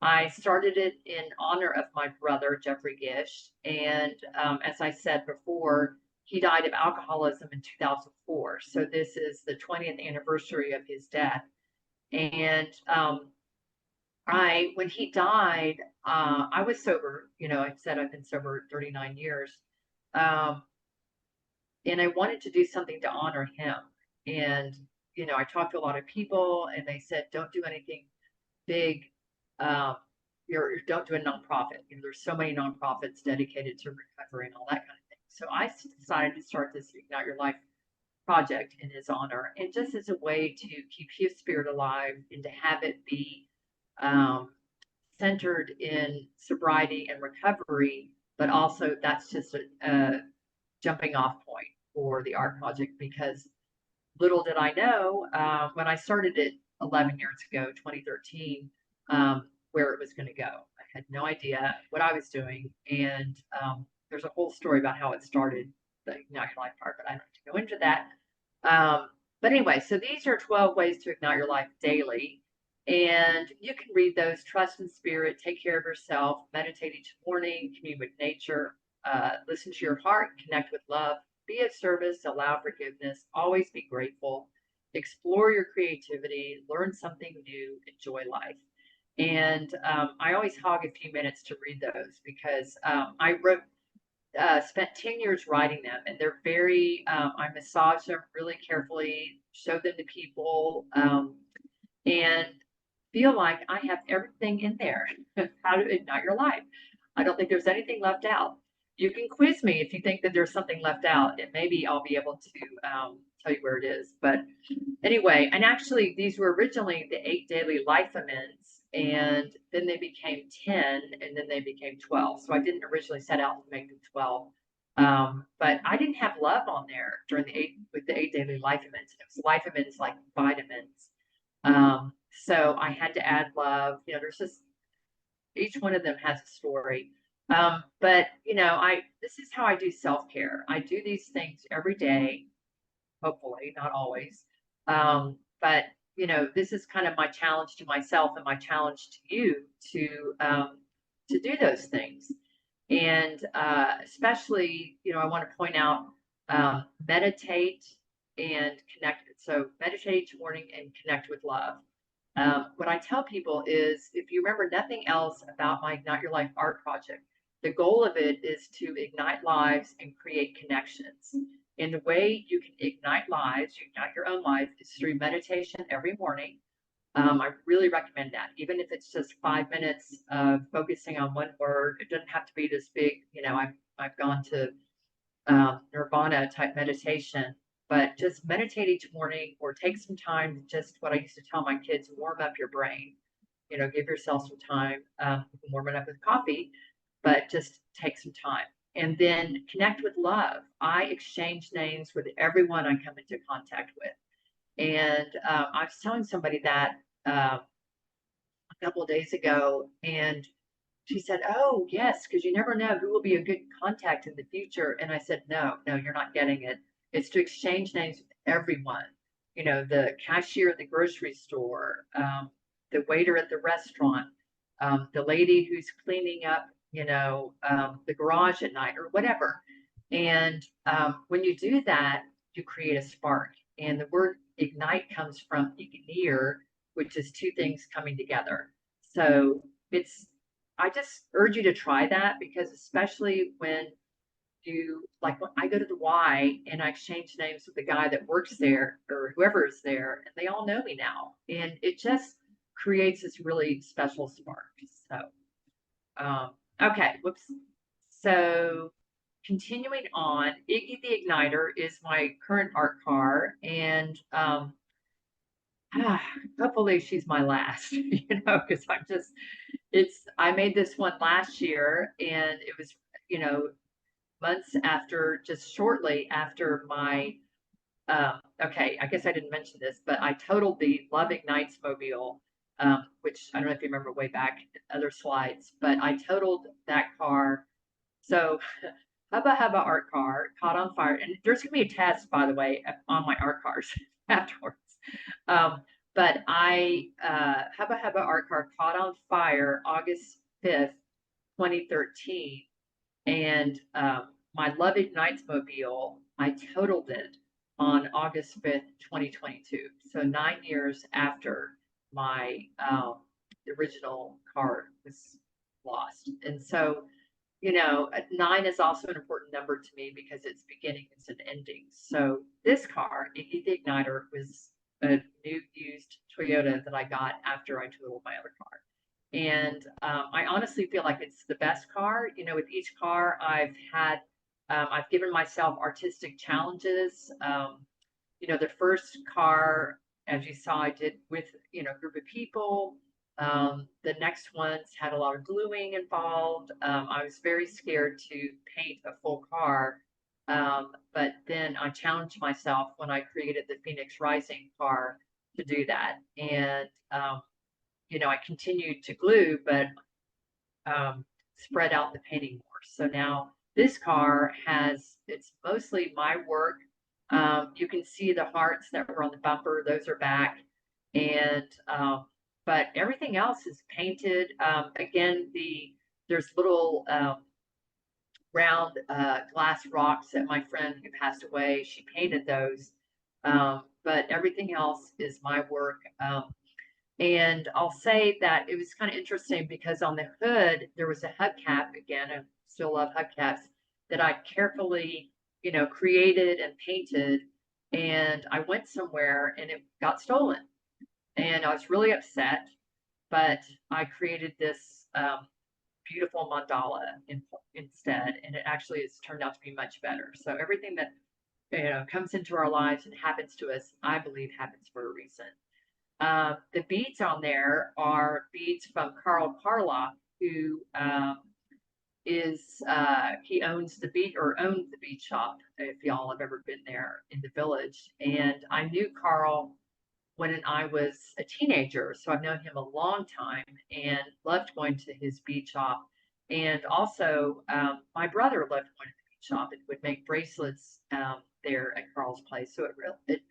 I started it in honor of my brother, Jeffrey Gish. And as I said before, he died of alcoholism in 2004. So this is the 20th anniversary of his death. And when he died, I was sober. You know, I said I've been sober 39 years. And I wanted to do something to honor him. And, you know, I talked to a lot of people and they said, don't do anything big. Don't do a nonprofit. You know, there's so many nonprofits dedicated to recovery and all that kind of thing. So I decided to start this Ignite Your Life project in his honor, and just as a way to keep his spirit alive and to have it be centered in sobriety and recovery, but also that's just a jumping off point for the art project, because little did I know when I started it 11 years ago, 2013, where it was going to go. I had no idea what I was doing. And there's a whole story about how it started, the Ignite Your Life part, but I don't have to go into that. But anyway, so these are 12 ways to ignite your life daily. And you can read those: trust in spirit, take care of yourself, meditate each morning, commune with nature, listen to your heart, connect with love, be of service, allow forgiveness, always be grateful, explore your creativity, learn something new, enjoy life. And I always hog a few minutes to read those because I spent 10 years writing them, and they're very, I massage them really carefully, show them to people, and feel like I have everything in there, how to ignite your life. I don't think there's anything left out. You can quiz me if you think that there's something left out, and maybe I'll be able to tell you where it is. But anyway, and actually these were originally the 8 daily life amends, and then they became 10, and then they became 12. So I didn't originally set out to make them 12. But I didn't have love on there during the 8 daily life amends. It was life amends like vitamins. So I had to add love. You know, there's just, each one of them has a story. But you know, this is how I do self-care. I do these things every day, hopefully, not always. But you know, this is kind of my challenge to myself and my challenge to you to do those things. And especially, you know, I want to point out, meditate and connect. So meditate each morning and connect with love. What I tell people is, if you remember nothing else about my Ignite Your Life art project, the goal of it is to ignite lives and create connections. And the way you can ignite lives, you ignite your own life, is through meditation every morning. I really recommend that, even if it's just 5 minutes of focusing on one word. It doesn't have to be this big, you know, I've gone to nirvana type meditation, but just meditate each morning, or take some time, just what I used to tell my kids, warm up your brain. You know, give yourself some time, warm it up with coffee, but just take some time. And then connect with love. I exchange names with everyone I come into contact with. And I was telling somebody that a couple of days ago, and she said, oh, yes, because you never know who will be a good contact in the future. And I said, no, you're not getting it. It's to exchange names with everyone, you know, the cashier at the grocery store, the waiter at the restaurant, the lady who's cleaning up, you know, the garage at night or whatever. And when you do that, you create a spark. And the word ignite comes from ignere, which is two things coming together. So I just urge you to try that, because especially when when I go to the Y and I exchange names with the guy that works there or whoever is there, and they all know me now. And it just creates this really special spark. So, okay, whoops. So continuing on, Iggy the Igniter is my current art car, and hopefully she's my last, you know, because I made this one last year, and it was, you know, months after, just shortly after my, okay, I guess I didn't mention this, but I totaled the Love Ignites mobile, which I don't know if you remember way back in other slides, but I totaled that car. So Hubba Hubba art car caught on fire, and there's gonna be a test, by the way, on my art cars afterwards. But Hubba Hubba art car caught on fire August 5th, 2013. And my Love Ignites mobile, I totaled it on August 5th, 2022. So 9 years after my original car was lost. And so, you know, 9 is also an important number to me because it's beginnings and endings. So this car, Iggy the Igniter, was a new used Toyota that I got after I totaled my other car. And I honestly feel like it's the best car. You know, with each car I've given myself artistic challenges. You know, the first car, as you saw, I did with, you know, a group of people. The next ones had a lot of gluing involved. I was very scared to paint a full car. But then I challenged myself when I created the Phoenix Rising car to do that. And, you know, I continued to glue, but spread out the painting more. So now this car it's mostly my work. You can see the hearts that were on the bumper; those are back, and but everything else is painted. Again, there's little round glass rocks that my friend who passed away, she painted those. But everything else is my work. And I'll say that it was kind of interesting because on the hood, there was a hubcap. Again, I still love hubcaps that I carefully, you know, created and painted. And I went somewhere and it got stolen. And I was really upset, but I created this beautiful mandala instead. And it actually has turned out to be much better. So everything that, you know, comes into our lives and happens to us, I believe happens for a reason. The beads on there are beads from Carl Carlock, who he owns the owned the bead shop, if y'all have ever been there in the village. And I knew Carl when I was a teenager, so I've known him a long time and loved going to his bead shop. And also, my brother loved going to the bead shop and would make bracelets there at Carl's place. So it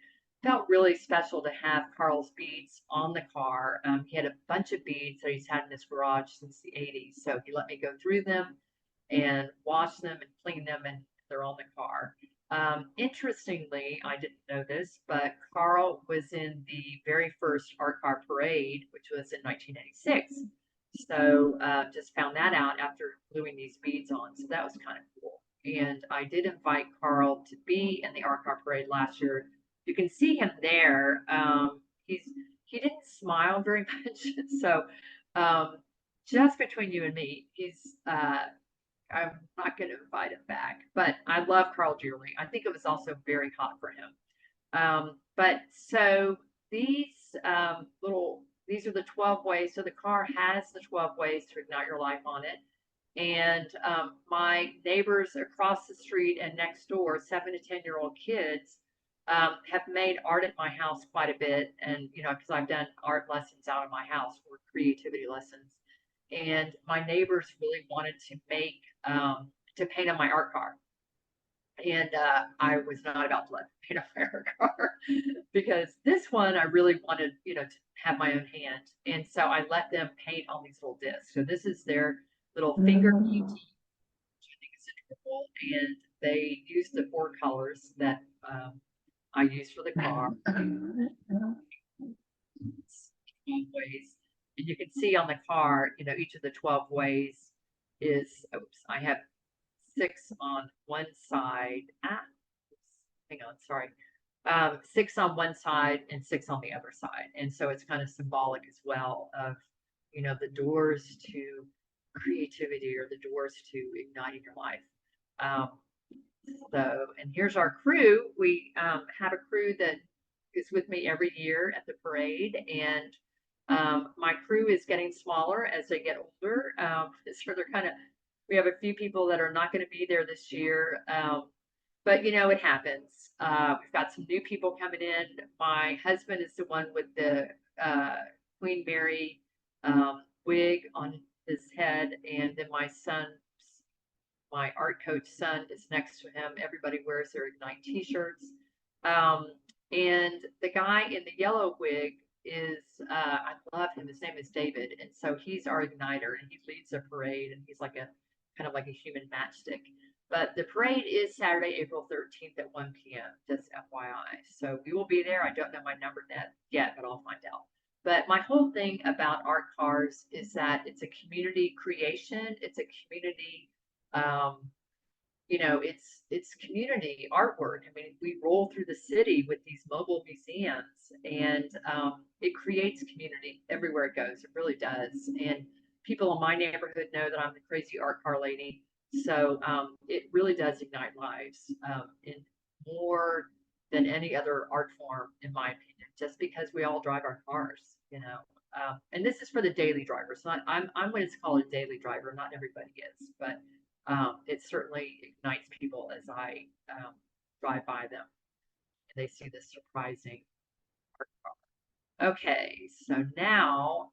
felt really special to have Carl's beads on the car. He had a bunch of beads that he's had in his garage since the 80s. So he let me go through them and wash them and clean them, and they're on the car. Interestingly, I didn't know this, but Carl was in the very first art car parade, which was in 1986. So just found that out after gluing these beads on. So that was kind of cool. And I did invite Carl to be in the art car parade last year. You can see him there. He didn't smile very much. So just between you and me, I'm not going to invite him back, but I love Carl dearly. I think it was also very hot for him. But so these are the 12 ways. So the car has the 12 ways to ignite your life on it. And my neighbors across the street and next door, 7 to 10-year-old kids, have made art at my house quite a bit. And, you know, because I've done art lessons out of my house or creativity lessons. And my neighbors really wanted to paint on my art car. And I was not about to let them paint a fire car because this one I really wanted, to have my own hand. And so I let them paint on these little discs. So this is their little finger painting, which I think is adorable. And they use the 4 colors that I use for the car. Ways. And you can see on the car, each of the 12 ways is, I have 6 on one side. Hang on, sorry. 6 on one side and 6 on the other side. And so it's kind of symbolic as well of, the doors to creativity or the doors to igniting your life. And here's our crew. We have a crew that is with me every year at the parade, and my crew is getting smaller as they get older. So we have a few people that are not going to be there this year, but it happens. We've got some new people coming in. My husband is the one with the Queen Mary wig on his head, and then my art coach son is next to him. Everybody wears their Ignite t-shirts. And the guy in the yellow wig is, I love him. His name is David. And so he's our igniter, and he leads the parade, and he's like kind of like a human matchstick. But the parade is Saturday, April 13th at 1 p.m., just FYI. So we will be there. I don't know my number yet, but I'll find out. But my whole thing about art cars is that it's a community creation. It's a community, it's community artwork. I mean, we roll through the city with these mobile museums, and it creates community everywhere it goes. It really does. And people in my neighborhood know that I'm the crazy art car lady. So it really does ignite lives in more than any other art form, in my opinion, just because we all drive our cars, and this is for the daily drivers. I'm going to call it a daily driver. Not everybody is, but it certainly ignites people as I drive by them and they see this surprising art car. Okay, so now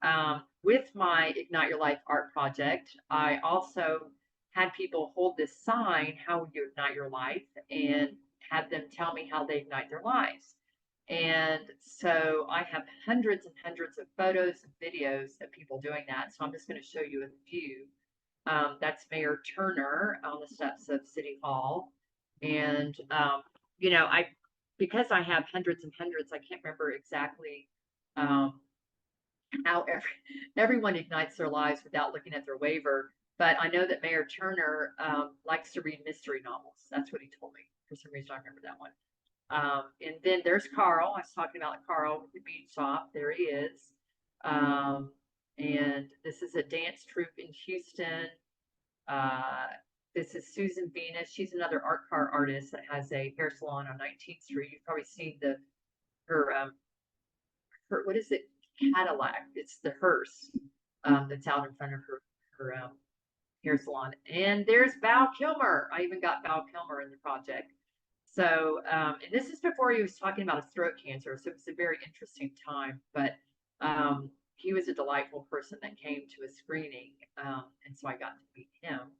with my Ignite Your Life art project, I also had people hold this sign, how would you ignite your life, and have them tell me how they ignite their lives. And so I have hundreds and hundreds of photos and videos of people doing that. So I'm just going to show you a few. That's Mayor Turner on the steps of City Hall. And, because I have hundreds and hundreds, I can't remember exactly how everyone ignites their lives without looking at their waiver. But I know that Mayor Turner likes to read mystery novels. That's what he told me. For some reason, I remember that one. And then there's Carl. I was talking about Carl with the bead shop. There he is. And this is a dance troupe in Houston. This is Susan Venus. She's another art car artist that has a hair salon on 19th Street. You've probably seen her what is it? Cadillac. It's the hearse that's out in front of her hair salon. And there's Val Kilmer. I even got Val Kilmer in the project. So, and this is before he was talking about his throat cancer. So it was a very interesting time, but he was a delightful person that came to a screening. And so I got to meet him.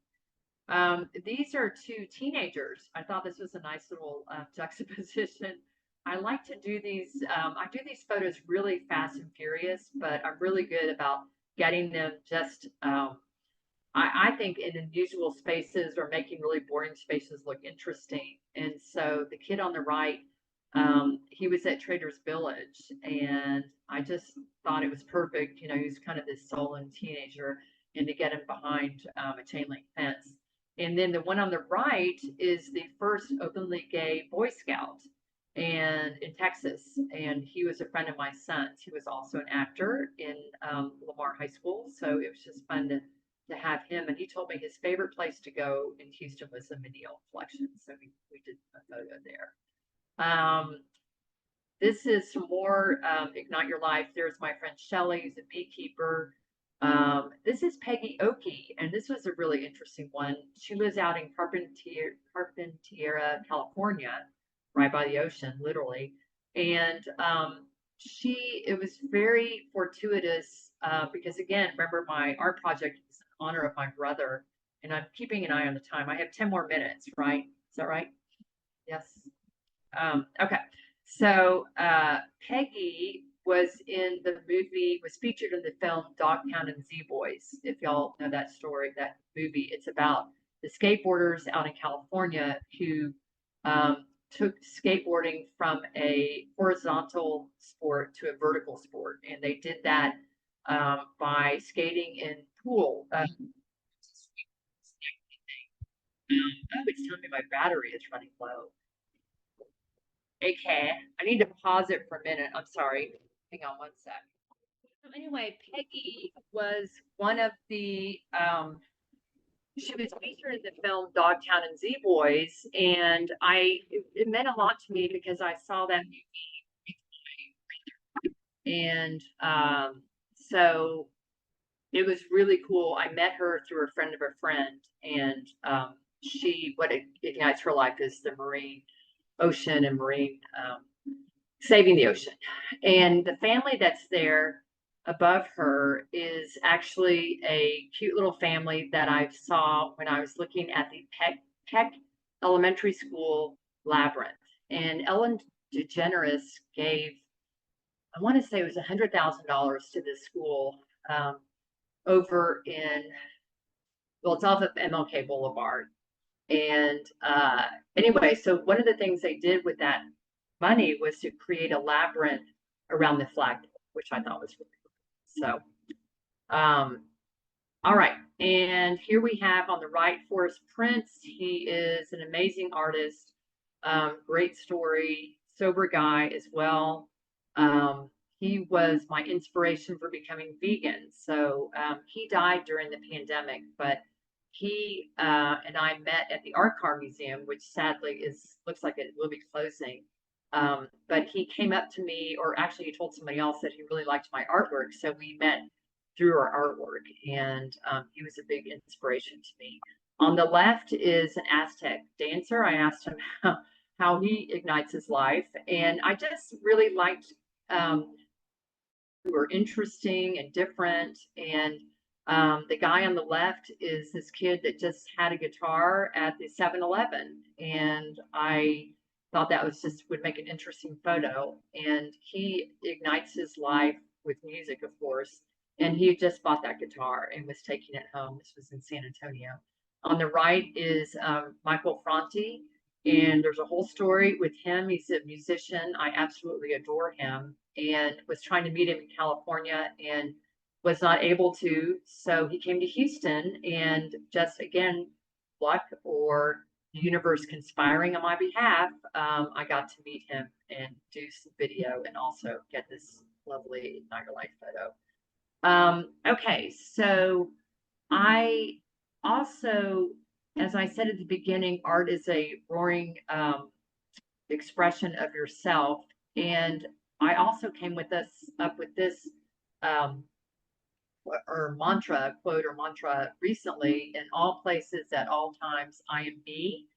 These are 2 teenagers. I thought this was a nice little juxtaposition. I like to do these. I do these photos really fast and furious, but I'm really good about getting them just, I think, in unusual spaces or making really boring spaces look interesting. And so the kid on the right, he was at Trader's Village, and I just thought it was perfect. He was kind of this sullen teenager, and to get him behind a chain link fence. And then the one on the right is the first openly gay Boy Scout in Texas. And he was a friend of my son's. He was also an actor in Lamar High School. So it was just fun to have him. And he told me his favorite place to go in Houston was the Menil Collection. So we did a photo there. This is some more Ignite Your Life. There's my friend Shelly, who's a beekeeper. This is Peggy Oakey, and this was a really interesting one. She lives out in Carpentiera, California, right by the ocean, literally. And it was very fortuitous because, again, remember, my art project is in honor of my brother, and I'm keeping an eye on the time. I have 10 more minutes, right? Is that right? Yes. Okay. So Peggy was featured in the film Dogtown and Z Boys. If y'all know that story, that movie, it's about the skateboarders out in California who took skateboarding from a horizontal sport to a vertical sport. And they did that by skating in pool. Oh, it's telling me my battery is running low. Okay, I need to pause it for a minute. I'm sorry. Hang on one sec. So anyway, Peggy was one of the she was featured in the film Dogtown and Z Boys, and it meant a lot to me because I saw that movie, and so it was really cool. I met her through a friend of a friend, and what ignites her life is the marine ocean and marine saving the ocean. And the family that's there above her is actually a cute little family that I saw when I was looking at the Peck Elementary School Labyrinth. And Ellen DeGeneres gave, I want to say it was $100,000 to this school over in, well, it's off of MLK Boulevard. And anyway, so one of the things they did with that money was to create a labyrinth around the flag, which I thought was really cool. So, all right. And here we have on the right, Forrest Prince. He is an amazing artist, great story, sober guy as well. He was my inspiration for becoming vegan. So he died during the pandemic, but he and I met at the Art Car Museum, which sadly looks like it will be closing. But he came up to me, or actually he told somebody else that he really liked my artwork. So we met through our artwork, and he was a big inspiration to me. On the left is an Aztec dancer. I asked him how he ignites his life, and I just really liked who were interesting and different. And the guy on the left is this kid that just had a guitar at the 7-Eleven, and I thought that would make an interesting photo. And he ignites his life with music, of course. And he just bought that guitar and was taking it home. This was in San Antonio. On the right is Michael Franti, and there's a whole story with him. He's a musician. I absolutely adore him, and was trying to meet him in California and was not able to. So he came to Houston, and just again, luck or the universe conspiring on my behalf, I got to meet him and do some video and also get this lovely Ignite Your Life photo. Okay, so I also, as I said at the beginning, art is a roaring expression of yourself. And I also came up with this quote or mantra recently: in all places, at all times, I am me.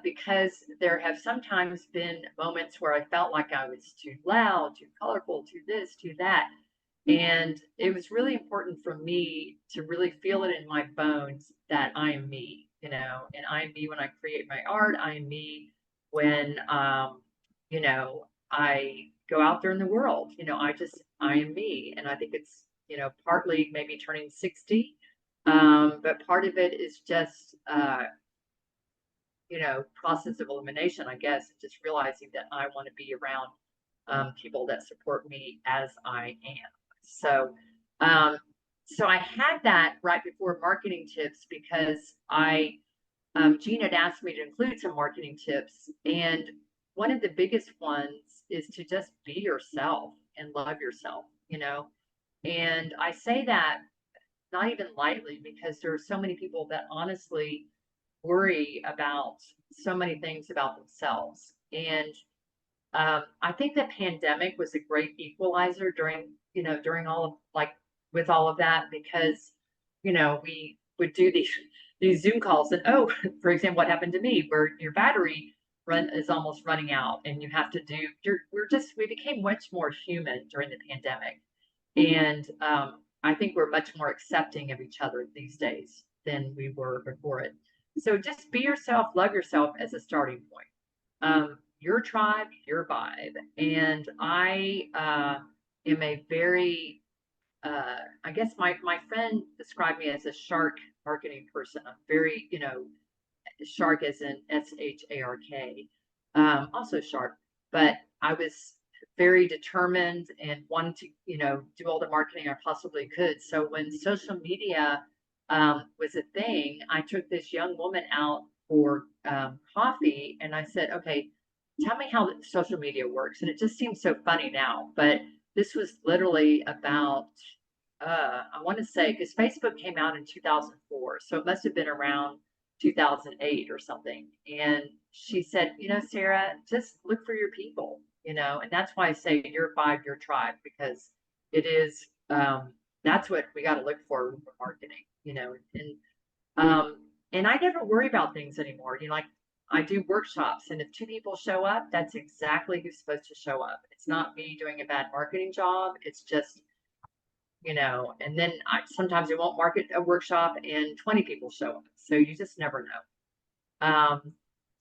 Because there have sometimes been moments where I felt like I was too loud, too colorful, too this, too that. And it was really important for me to really feel it in my bones that I am me, and I am me when I create my art. I am me when, I go out there in the world. I am me. And I think it's, partly maybe turning 60, but part of it is just, process of elimination, I guess, just realizing that I want to be around people that support me as I am. So I had that right before marketing tips, because Jean had asked me to include some marketing tips, and one of the biggest ones is to just be yourself and love yourself, and I say that not even lightly, because there are so many people that honestly worry about so many things about themselves. And I think the pandemic was a great equalizer during with all of that, because, we would do these Zoom calls, and for example, what happened to me, where your battery is almost running out, and you have to we became much more human during the pandemic. And I think we're much more accepting of each other these days than we were before it. So just be yourself, love yourself as a starting point. your tribe, your vibe. And I am a very, I guess my friend described me as a shark marketing person. I'm very, shark as in SHARK, also sharp, but I was very determined and wanted to, do all the marketing I possibly could. So when social media was a thing, I took this young woman out for coffee and I said, okay, tell me how social media works. And it just seems so funny now, but this was literally about, I want to say, because Facebook came out in 2004. So it must have been around 2008 or something. And she said, Sarah, just look for your people, and that's why I say your vibe, your tribe, because it is, that's what we got to look for marketing, and I never worry about things anymore. Like I do workshops, and if two people show up, that's exactly who's supposed to show up. It's not me doing a bad marketing job. It's just, and then sometimes I won't market a workshop and 20 people show up. So you just never know.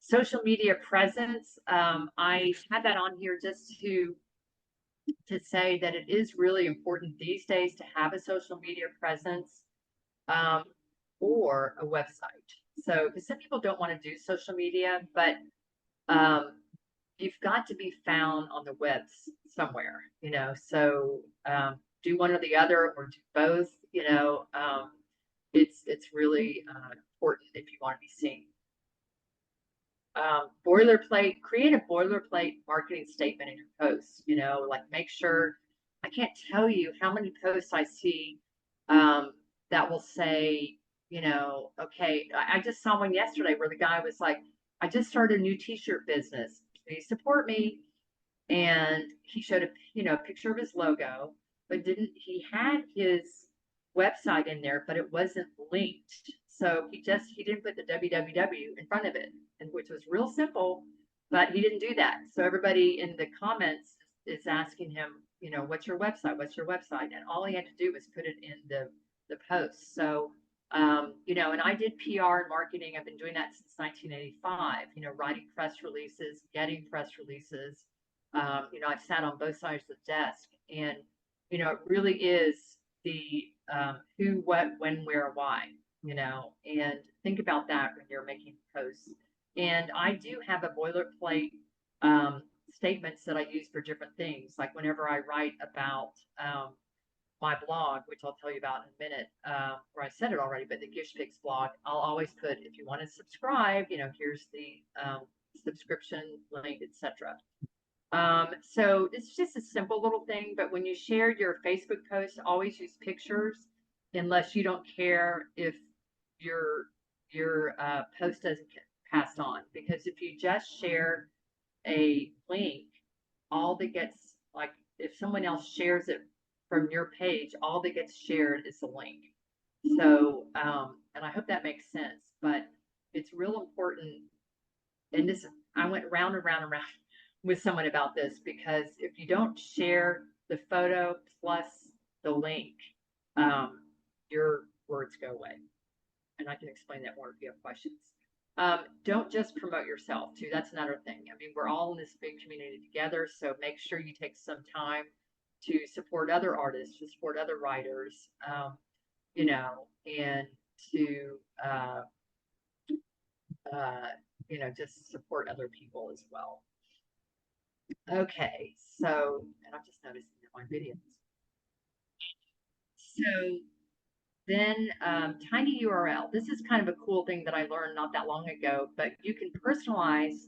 Social media presence. I had that on here just to say that it is really important these days to have a social media presence or a website. So, because some people don't want to do social media, but you've got to be found on the webs somewhere, so do one or the other or do both, it's really important if you want to be seen. Boilerplate, create a boilerplate marketing statement in your posts, like make sure, I can't tell you how many posts I see that will say, okay, I just saw one yesterday where the guy was like, I just started a new t-shirt business. Please support me. And he showed a picture of his logo, but he had his website in there, but it wasn't linked. So he didn't put the www in front of it, and which was real simple, but he didn't do that. So everybody in the comments is asking him, what's your website? What's your website? And all he had to do was put it in the post. So and I did PR and marketing. I've been doing that since 1985, writing press releases, getting press releases. I've sat on both sides of the desk, and, it really is the who, what, when, where, why, and think about that when you're making posts. And I do have a boilerplate statements that I use for different things. Like whenever I write about my blog, which I'll tell you about in a minute, or I said it already, but the Gish blog, I'll always put, if you want to subscribe, here's the subscription link, etc. So it's just a simple little thing, but when you share your Facebook post, always use pictures unless you don't care if your post doesn't get passed on. Because if you just share a link, all that gets, like if someone else shares it from your page, all that gets shared is the link. So, and I hope that makes sense, but it's real important. And this, I went round and round and round with someone about this, because if you don't share the photo plus the link, your words go away. And I can explain that more if you have questions. Don't just promote yourself too. That's another thing. I mean, we're all in this big community together. So make sure you take some time to support other artists, to support other writers, and to, just support other people as well. Okay, so, and I'm just noticing that my videos. So then tiny URL. This is kind of a cool thing that I learned not that long ago, but you can personalize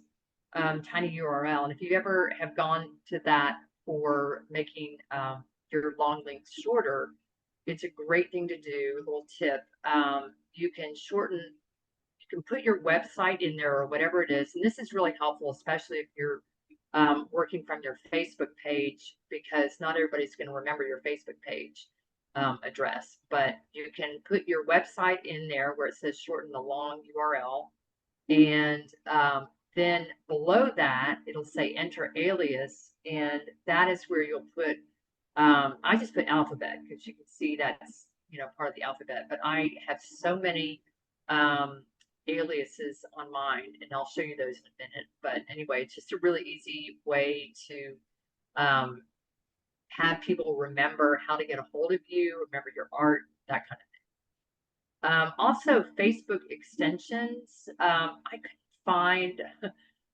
tiny URL. And if you ever have gone to that for making your long links shorter, it's a great thing to do. A little tip. You can put your website in there or whatever it is. And this is really helpful, especially if you're working from your Facebook page, because not everybody's going to remember your Facebook page address, but you can put your website in there where it says shorten the long URL. And then below that, it'll say enter alias. And that is where you'll put, I just put alphabet because you can see that's, part of the alphabet, but I have so many aliases on mine, and I'll show you those in a minute. But anyway, it's just a really easy way to have people remember how to get a hold of you, remember your art, that kind of thing. Also, Facebook extensions. I couldn't find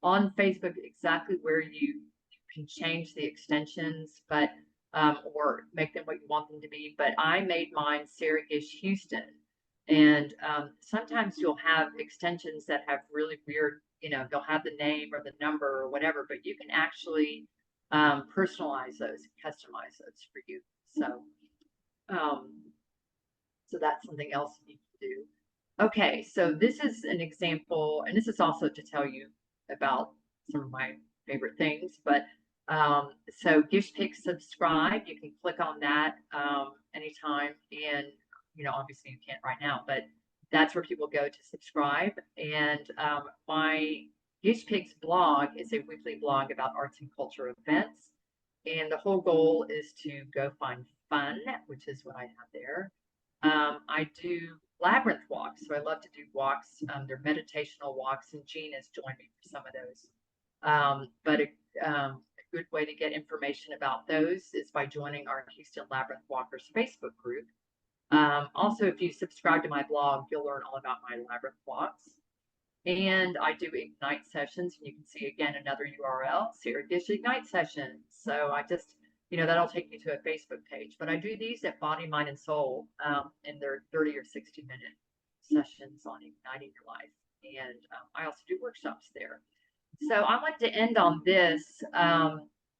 on Facebook exactly where you can change the extensions, but or make them what you want them to be. But I made mine Sarah Gish Houston. And sometimes you'll have extensions that have really weird, they'll have the name or the number or whatever, but you can actually personalize those, customize those for you. So, so that's something else you can do. Okay, so this is an example, and this is also to tell you about some of my favorite things, but so Gish subscribe, you can click on that anytime, and obviously you can't right now, but that's where people go to subscribe. And my Gish blog is a weekly blog about arts and culture events, and the whole goal is to go find fun, which is what I have there. I do Labyrinth walks, so I love to do walks. They're meditational walks, and Jean has joined me for some of those. But a good way to get information about those is by joining our Houston Labyrinth Walkers Facebook group. Also, if you subscribe to my blog, you'll learn all about my Labyrinth walks. And I do Ignite sessions, and you can see again another URL, Sarah Gish Ignite sessions. So I just, that'll take you to a Facebook page. But I do these at Body, Mind, and Soul, and they're 30 or 60-minute sessions on igniting your life. And I also do workshops there. So I wanted to end on this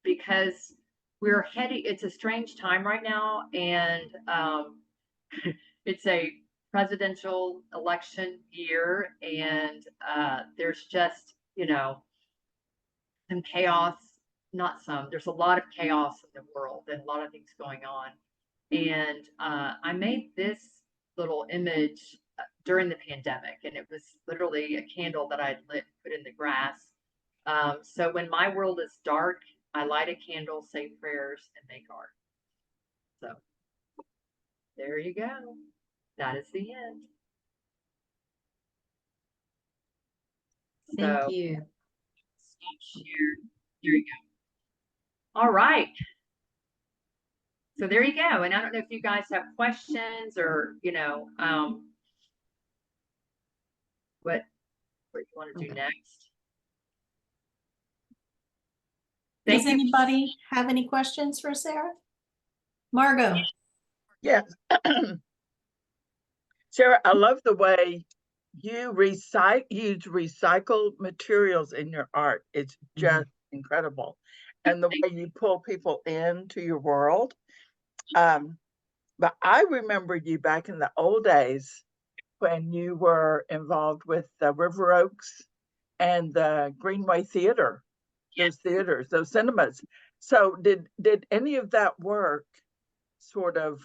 because we're heading, it's a strange time right now, and it's a presidential election year, and there's just, some chaos, there's a lot of chaos in the world and a lot of things going on. And I made this little image during the pandemic, and it was literally a candle that I'd lit, put in the grass. So when my world is dark, I light a candle, say prayers, and make art. So there you go. That is the end. Thank you. Stop share. There you go. All right. So there you go. And I don't know if you guys have questions or, what you want to do next. Does anybody have any questions for Sarah? Margot. Yes. Sarah, I love the way you use recycled materials in your art. It's just incredible. And the way you pull people into your world. But I remember you back in the old days when you were involved with the River Oaks and the Greenway Theater, those theaters, those cinemas. So did any of that work sort of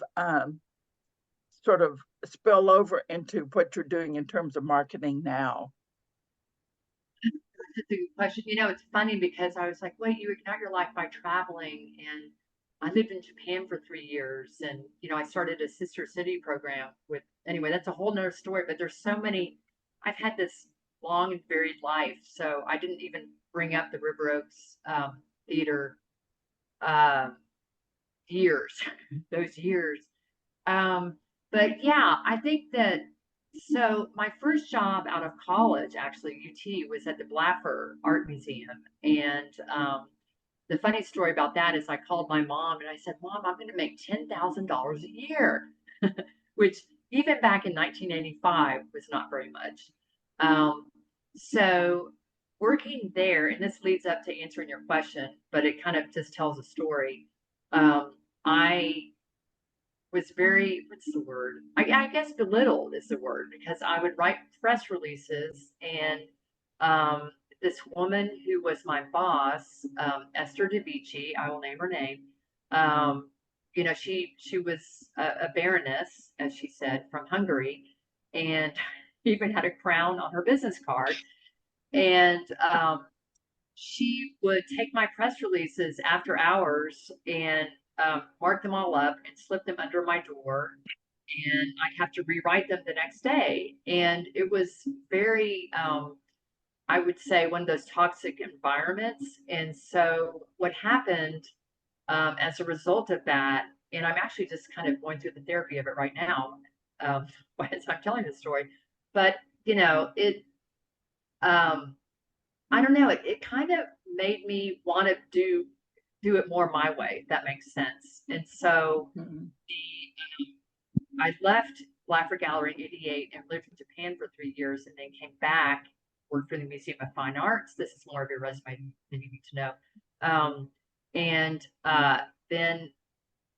spill over into what you're doing in terms of marketing now? That's a good question. It's funny because I was like, wait, you ignite your life by traveling. And I lived in Japan for 3 years. And, I started a sister city program anyway, that's a whole nother story. But there's so many, I've had this long and varied life. So I didn't even bring up the River Oaks theater years, those years. But yeah, I think that, so my first job out of college, actually, UT, was at the Blaffer Art Museum. And the funny story about that is I called my mom and I said, Mom, I'm going to make $10,000 a year, which even back in 1985 was not very much. So working there, and this leads up to answering your question, but it kind of just tells a story. I was very, what's the word? I guess belittled is the word, because I would write press releases, and this woman who was my boss, Esther DeVici, I will name her name. She was a baroness, as she said, from Hungary, and even had a crown on her business card. And she would take my press releases after hours and mark them all up and slip them under my door. and I have to rewrite them the next day. And it was very, I would say, one of those toxic environments. And so what happened as a result of that, and I'm actually just kind of going through the therapy of it right now as I'm telling this story, but you know, I don't know, it kind of made me want to do it more my way, if that makes sense. And so I left Blackford Gallery in '88 and lived in Japan for 3 years, and then came back, worked for the Museum of Fine Arts. This is more of your resume than you need to know. And then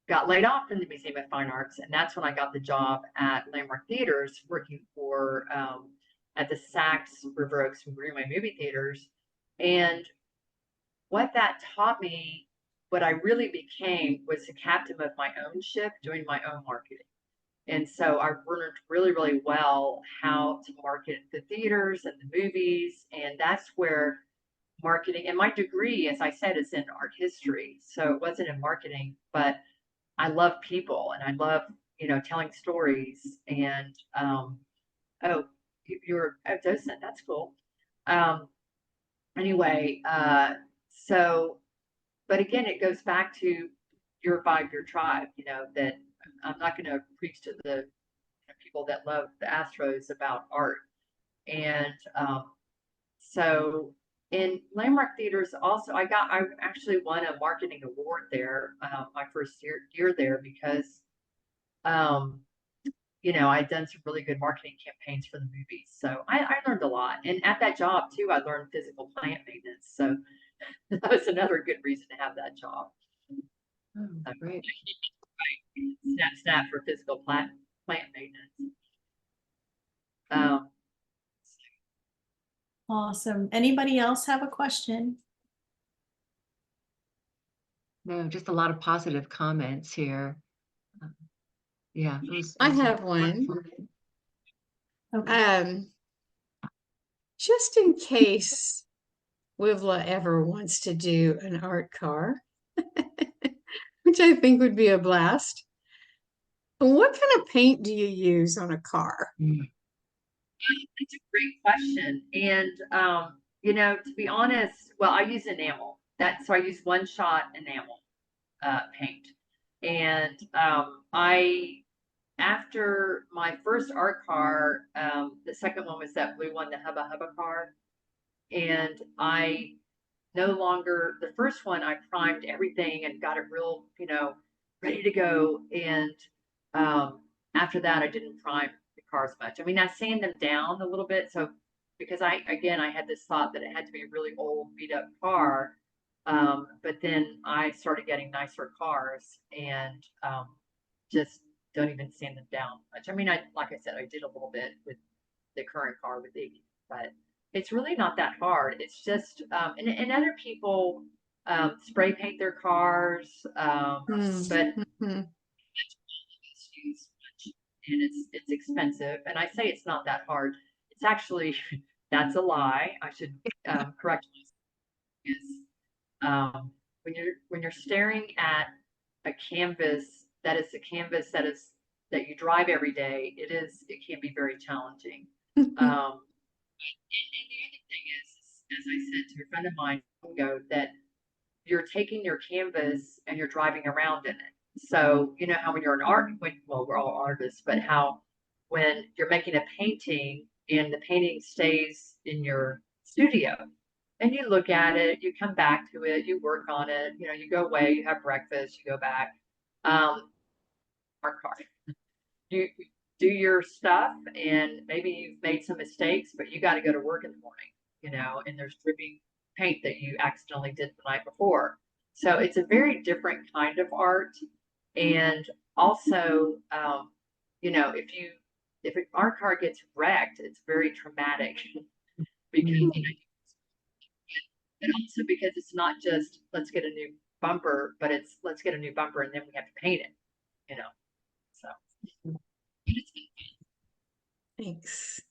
got laid off from the Museum of Fine Arts, and that's when I got the job at Landmark Theaters, working for at the Saks, River Oaks, and Greenway movie theaters. And what that taught me, what I really became, was the captain of my own ship, doing my own marketing. And so I learned really, really well how to market the theaters and the movies. And that's where marketing, and my degree, as I said, is in art history. So it wasn't in marketing, but I love people, and I love, you know, telling stories. And oh, you're a docent, that's cool. Anyway, so, but again, it goes back to your vibe, your tribe, you know, that I'm not going to preach to the people that love the Astros about art. And so in Landmark Theaters also, I actually won a marketing award there my first year there, because you know, I'd done some really good marketing campaigns for the movies. So I learned a lot. And at that job too, I learned physical plant maintenance. So that was another good reason to have that job. Oh, great. Snap for physical plant maintenance. Awesome. Anybody else have a question? No, just a lot of positive comments here. Yeah, I have one. Okay. Just in case WiVLA ever wants to do an art car, which I think would be a blast. What kind of paint do you use on a car? That's a great question. And you know, to be honest, well, I use enamel. So I use one-shot enamel paint. And after my first art car, the second one was that blue one, the Hubba Hubba car. And I no longer, the first one, I primed everything and got it real, you know, ready to go. And after that, I didn't prime the cars much. I mean, I sand them down a little bit. So because I had this thought that it had to be a really old, beat up car. But then I started getting nicer cars, and just don't even sand them down much. I mean, like I said, I did a little bit with the current car with Iggy, but it's really not that hard. It's just, and other people spray paint their cars, but and it's expensive. And I say it's not that hard. It's actually, that's a lie. I should correct myself. Is when you're staring at a canvas that is a canvas that you drive every day, it can be very challenging. And the other thing is, as I said to a friend of mine ago, that you're taking your canvas and you're driving around in it. So you know how when you're an well, we're all artists, but how when you're making a painting and the painting stays in your studio, and you look at it, you come back to it, you work on it, you know, you go away, you have breakfast, you go back. Art car. You do your stuff, and maybe you've made some mistakes, but you got to go to work in the morning, you know, and there's dripping paint that you accidentally did the night before. So it's a very different kind of art. And also, you know, if an art car gets wrecked, it's very traumatic because, you know, and also because it's not just let's get a new bumper, but it's let's get a new bumper and then we have to paint it, you know. So Thanks.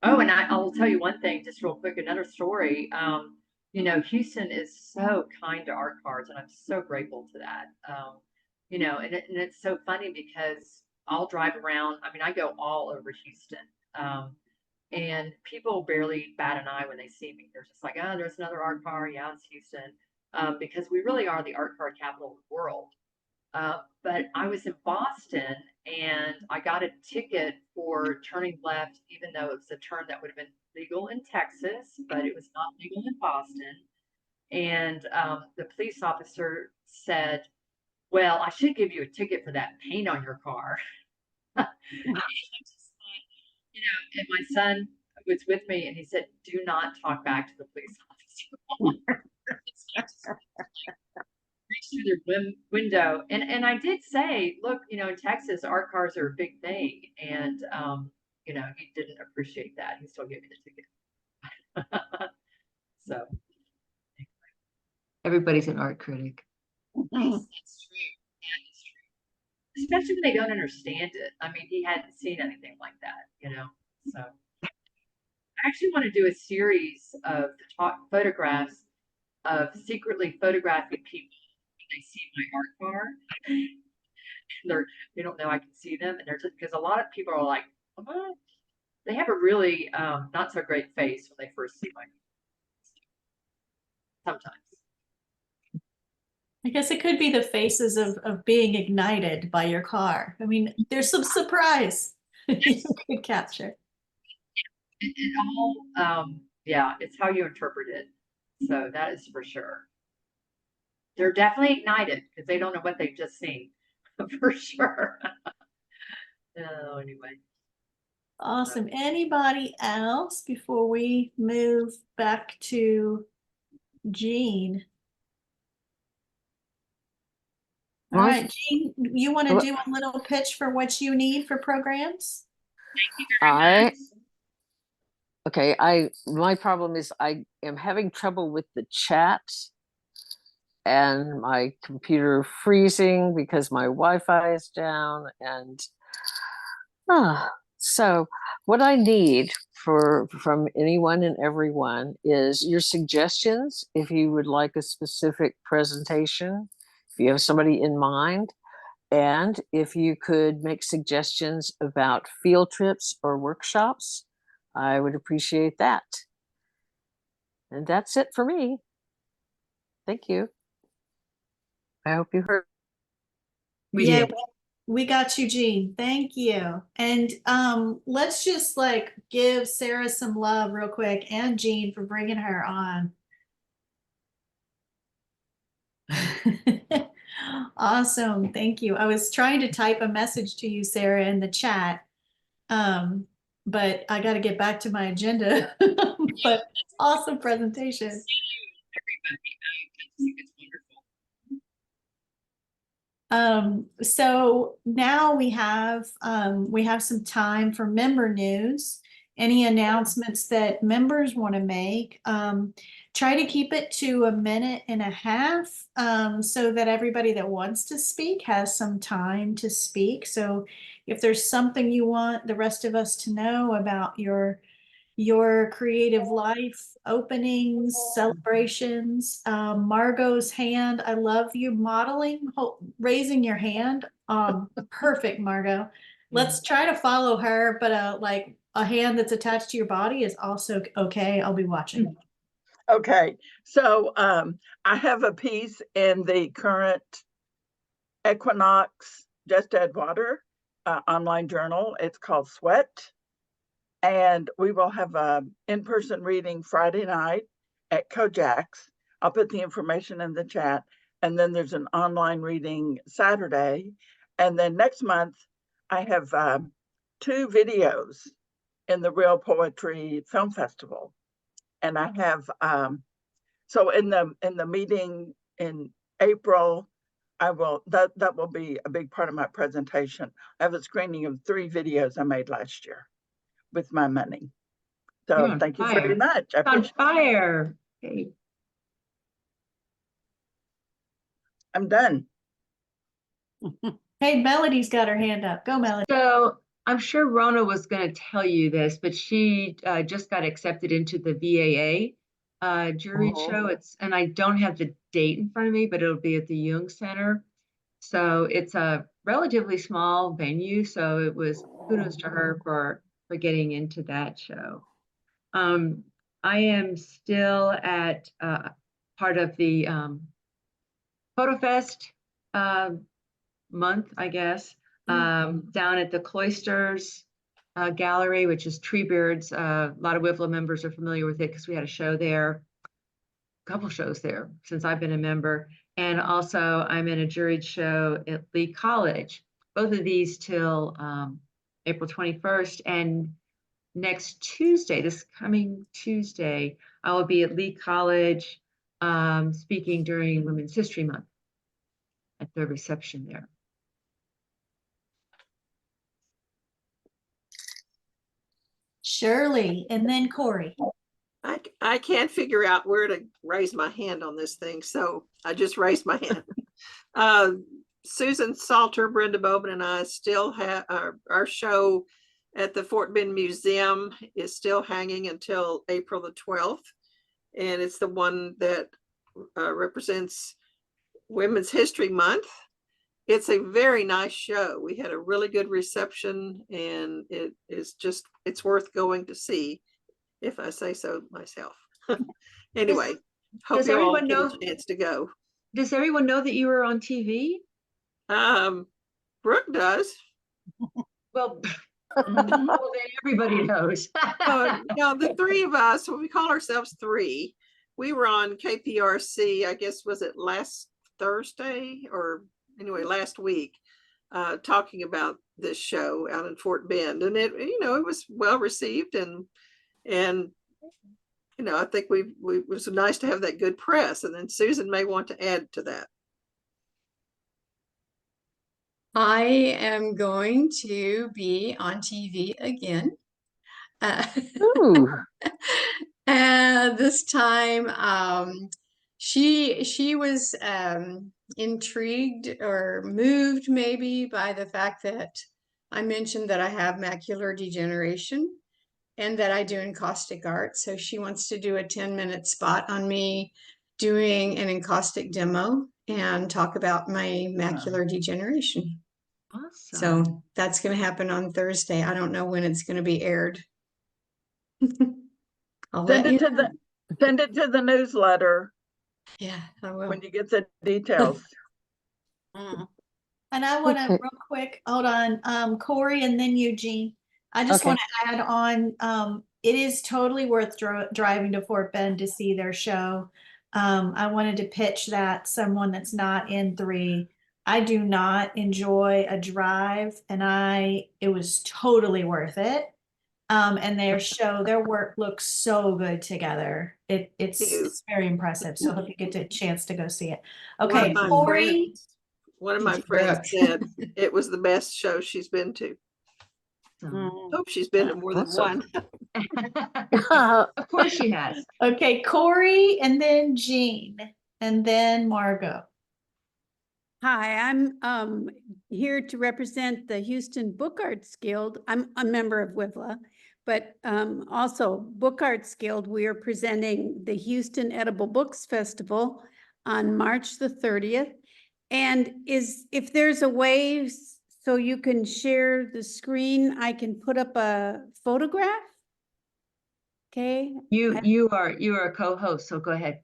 oh, and I will tell you one thing, just real quick, another story. You know, Houston is so kind to art cars, and I'm so grateful to that. you know, and it's so funny because I'll drive around. I mean, I go all over Houston. And people barely bat an eye when they see me. They're just like, oh, there's another art car. Yeah, it's Houston. Because we really are the art car capital of the world. But I was in Boston and I got a ticket for turning left, even though it was a turn that would have been legal in Texas, but it was not legal in Boston. And the police officer said, well, I should give you a ticket for that paint on your car. And I just thought, you know, and my son was with me and he said, do not talk back to the police officer. Reached through their window, and I did say, look, you know, in Texas, art cars are a big thing, and you know, he didn't appreciate that. He still gave me the ticket. So everybody's an art critic. Yes, that's true. That is true. Especially when they don't understand it. I mean, he hadn't seen anything like that, you know. So I actually want to do a series of photographs of secretly photographing people they see my art car. They don't know I can see them, and they're just because a lot of people are like, oh, they have a really not so great face when they first see my sometimes. I guess it could be the faces of being ignited by your car. I mean, there's some surprise you could capture. It all, yeah, it's how you interpret it. So that is for sure. They're definitely ignited because they don't know what they've just seen, for sure. Oh, anyway. Awesome. Anybody else before we move back to Jean? All right, Jean, you want to do a little pitch for what you need for programs? Thank you very much. Okay, my problem is I am having trouble with the chat and my computer freezing because my Wi-Fi is down, and so what I need from anyone and everyone is your suggestions. If you would like a specific presentation, if you have somebody in mind, and if you could make suggestions about field trips or workshops, I would appreciate that. And that's it for me. Thank you. I hope you heard. We did. We got you, Jean. Thank you. And let's just like give Sarah some love real quick, and Jean for bringing her on. Awesome. Thank you. I was trying to type a message to you, Sarah, in the chat. But I got to get back to my agenda. But awesome presentation. Everybody, I think it's wonderful. So now we have some time for member news. Any announcements that members want to make? Try to keep it to 1.5 minutes, so that everybody that wants to speak has some time to speak. So if there's something you want the rest of us to know about your creative life, openings, celebrations, Margot's hand. I love you modeling, raising your hand. Perfect, Margot. Let's try to follow her, but like a hand that's attached to your body is also okay. I'll be watching. Okay, so I have a piece in the current Equinox Just Add Water online journal. It's called Sweat. And we will have an in-person reading Friday night at Kojak's. I'll put the information in the chat. And then there's an online reading Saturday. And then next month, I have 2 videos in the Real Poetry Film Festival. And I have, so in the meeting in April, I will, that will be a big part of my presentation. I have a screening of 3 videos I made last year with my money. So thank you very much. On fire. Okay. I'm done. Hey, Melody's got her hand up. Go, Melody. So I'm sure Rona was going to tell you this, but she just got accepted into the VAA jury show. And I don't have the date in front of me, but it'll be at the Jung Center. So it's a relatively small venue, so it was kudos to her for getting into that show. I am still at part of the PhotoFest month, I guess, down at the Cloisters Gallery, which is Treebeard's. A lot of WiVLA members are familiar with it because we had a show there, a couple shows there since I've been a member. And also I'm in a juried show at Lee College, both of these till April 21st. And next Tuesday, this coming Tuesday, I will be at Lee College speaking during Women's History Month at the reception there. Shirley, and then Corey. I can't figure out where to raise my hand on this thing, so I just raised my hand. Susan Salter, Brenda Bowman, and I still have our show at the Fort Bend Museum is still hanging until April the 12th. And it's the one that represents Women's History Month. It's a very nice show. We had a really good reception, and it is just, it's worth going to see, if I say so myself. Anyway, hope you all get a chance to go. Does everyone know that you were on TV? Brooke does. Well, then everybody knows. No, the three of us, we call ourselves three. We were on KPRC, I guess, was it last Thursday or anyway, last week, talking about this show out in Fort Bend. And it, you know, it was well received, and you know, I think it was nice to have that good press. And then Susan may want to add to that. I am going to be on TV again. Ooh. And this time, she was intrigued or moved maybe by the fact that I mentioned that I have macular degeneration and that I do encaustic art. So she wants to do a 10-minute spot on me doing an encaustic demo and talk about my macular degeneration. Awesome. So that's going to happen on Thursday. I don't know when it's going to be aired. I'll Send let it you to know. send it to the newsletter Yeah, I will. when you get the details. And I want to Okay. real quick, hold on, Corey and then Eugene. I just Okay. want to add on, it is totally worth driving to Fort Bend to see their show. I wanted to pitch that someone that's not in 3. I do not enjoy a drive, and it was totally worth it. And their work looks so good together. It's very impressive. So I hope you get a chance to go see it. Okay, Corey. One of my Brooke. friends said it was the best show she's been to. Hope she's been to more than Awesome. one. Of course she has. Okay, Corey and then Jean and then Margot. Hi, I'm here to represent the Houston Book Arts Guild. I'm a member of WiVLA, but also Book Arts Guild. We are presenting the Houston Edible Books Festival on March the 30th. And if there's a way so you can share the screen, I can put up a photograph. Okay. You are a co-host, so go ahead.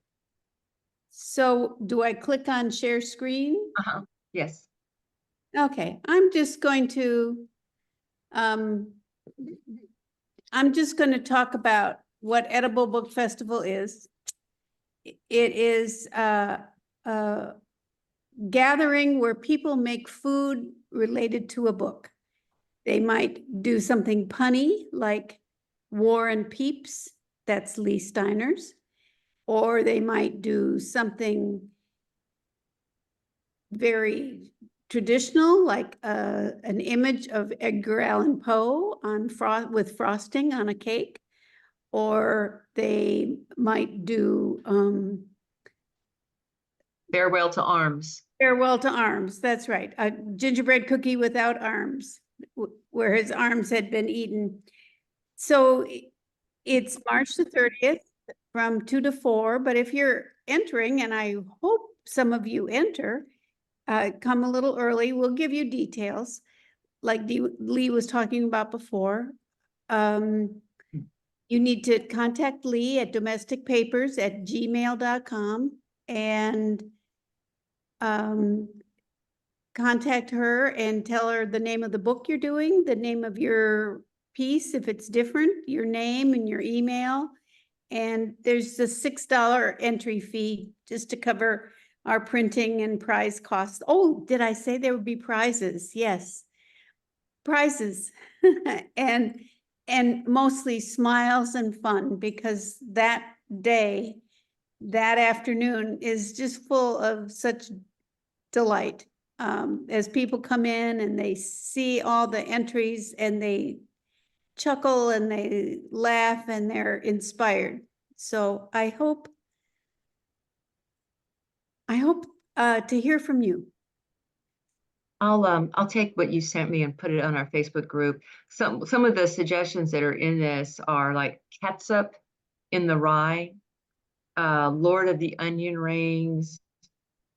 So do I click on share screen? Yes. Okay, I'm just going to talk about what Edible Book Festival is. It is a gathering where people make food related to a book. They might do something punny like War and Peeps, that's Lee Steiner's, or they might do something very traditional, like an image of Edgar Allan Poe with frosting on a cake, or they might do Farewell to Arms. Farewell to Arms, that's right. A gingerbread cookie without arms, where his arms had been eaten. So it's March the 30th from 2 to 4, but if you're entering, and I hope some of you enter, come a little early. We'll give you details, like Lee was talking about before. You need to contact Lee at domesticpapers@gmail.com and contact her and tell her the name of the book you're doing, the name of your piece, if it's different, your name and your email. And there's a $6 entry fee just to cover our printing and prize costs. Oh, did I say there would be prizes? Yes. Prizes. and mostly smiles and fun, because that day, that afternoon is just full of such delight. As people come in and they see all the entries and they chuckle and they laugh and they're inspired. So I hope to hear from you. I'll take what you sent me and put it on our Facebook group. Some of the suggestions that are in this are like catsup in the rye, Lord of the Onion Rings.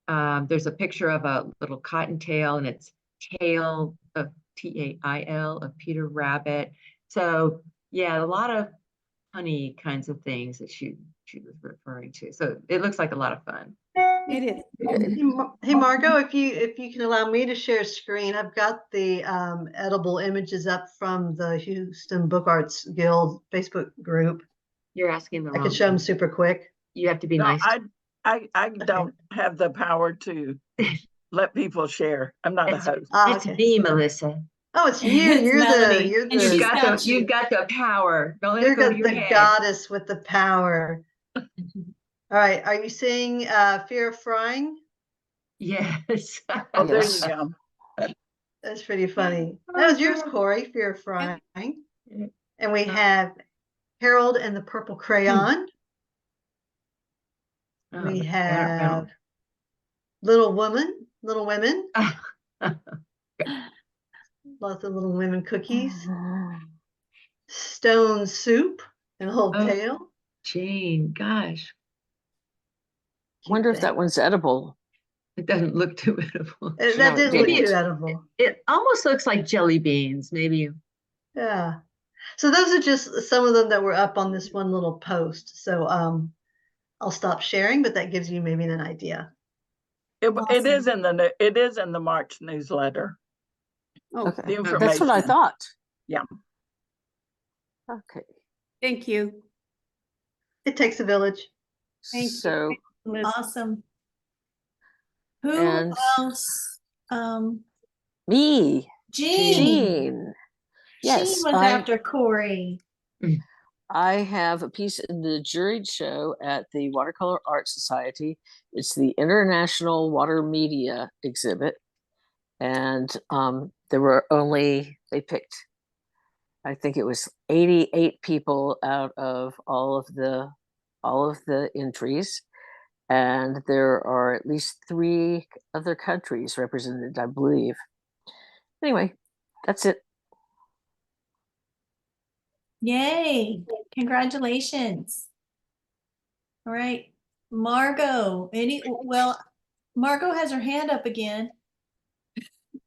There's a picture of a little cottontail, and it's tail of Tail of Peter Rabbit. So yeah, a lot of honey kinds of things that she was referring to. So it looks like a lot of fun. It is. Hey, Margot, if you can allow me to share screen, I've got the edible images up from the Houston Book Arts Guild Facebook group. You're asking the I wrong could show them thing. super quick. You have to be No, nice. I don't have the power to let people share. I'm not a It's, host. it's Okay. me, Melissa. Oh, it's you. It's Melody, You're and You've she's the got you. you've got the power. Don't let you're it go to your the head. goddess with the power. All right. Are you seeing Fear of Frying? Yes. Oh, there Yes. you go. That's pretty funny. That was yours, Corey, Fear of Frying. And we have Harold and the Purple Crayon. Oh, We look at that, have Little Women. Lots of Little Women cookies. Stone Soup and Whole Oh. Tail. Jane, gosh, Wonder if Cute that thing. one's edible. it doesn't look too edible. That No, it didn't look didn't. too edible. It almost looks like jelly beans, maybe. Yeah. So those are just some of them that were up on this one little post. So I'll stop sharing, but that gives you maybe an idea. It is in the March newsletter. Oh, Okay, The information. that's what I thought. Yeah. Okay, thank you. It takes a village. Thank you. so Liz. Awesome. Who And- else? me, Jean. Jean. Yes, Jean was after Corey. I have a piece in the juried show at the Watercolor Art Society. It's the International Water Media exhibit. And they picked, I think it was 88 people out of all of the entries. And there are at least 3 other countries represented, I believe. Anyway, that's it. Yay. Congratulations. All right. Margot. Margot has her hand up again.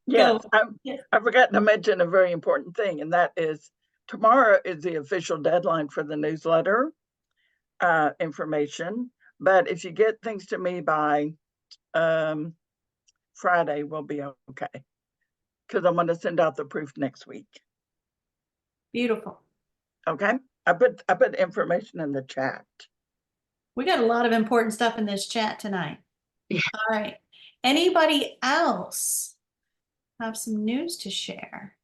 Yes, Go. I forgot to mention a very important thing, and that is tomorrow is the official deadline for the newsletter information. But if you get things to me by Friday, we'll be okay. Because I'm going to send out the proof next week. Beautiful. Okay, I put information in the chat. We got a lot of important stuff in this chat tonight. Yeah. All right. Anybody else have some news to share?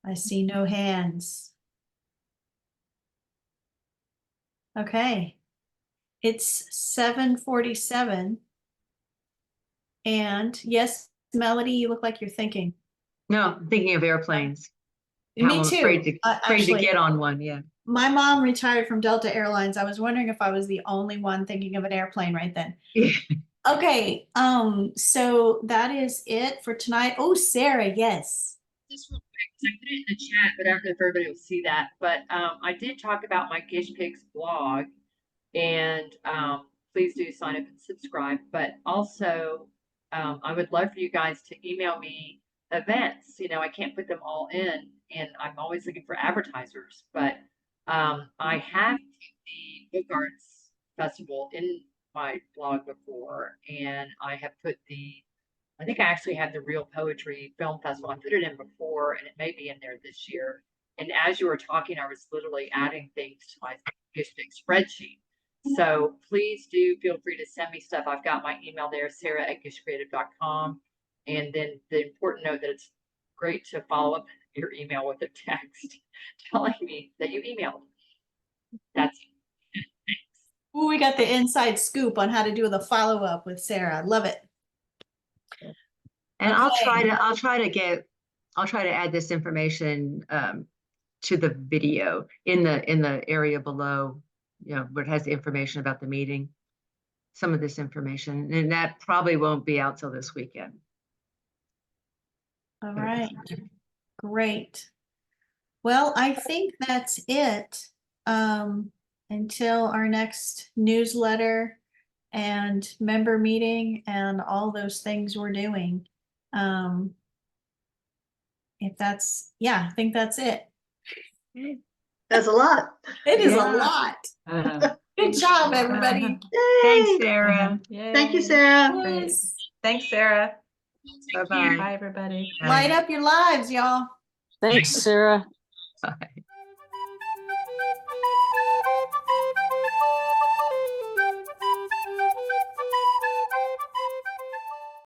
I see no hands. Okay. It's 7:47. And yes, Melody, you look like you're thinking. No, I'm thinking of airplanes. Me How I'm too. afraid to Actually, get on one. Yeah. my mom retired from Delta Airlines. I was wondering if I was the only one thinking of an airplane right then. Okay, so that is it for tonight. Oh, Sarah, yes. Just real quick, 'cause I put it in the chat, but I don't know if everybody will see that. But I did talk about my Gish Pigs blog, and please do sign up and subscribe. But also, I would love for you guys to email me events. You know, I can't put them all in, and I'm always looking for advertisers. But I have the Book Arts Festival in my blog before, and I have put I think I actually have the Real Poetry Film Festival. I put it in before, and it may be in there this year. And as you were talking, I was literally adding things to my Gish spreadsheet. So please do feel free to send me stuff. I've got my email there, sarah@gishcreative.com. And then the important note that it's great to follow up your email with a text telling me that you emailed. That's it. Thanks. Ooh, we got the inside scoop on how to do the follow-up with Sarah. Love it. And Okay. I'll try to add this information to the video in the area below, you know, where it has the information about the meeting, some of this information, and that probably won't be out till this weekend. All right, great. Well, I think that's it until our next newsletter and member meeting and all those things we're doing. If that's, yeah, I think that's it. That's a lot. It is a Yeah. lot. Good job, everybody. Thanks, Yay. Sarah. Thank you, Sarah. Yes. Thanks, Sarah. Bye-bye. Bye, everybody. Light up your lives, y'all. Thanks, Sarah. Bye.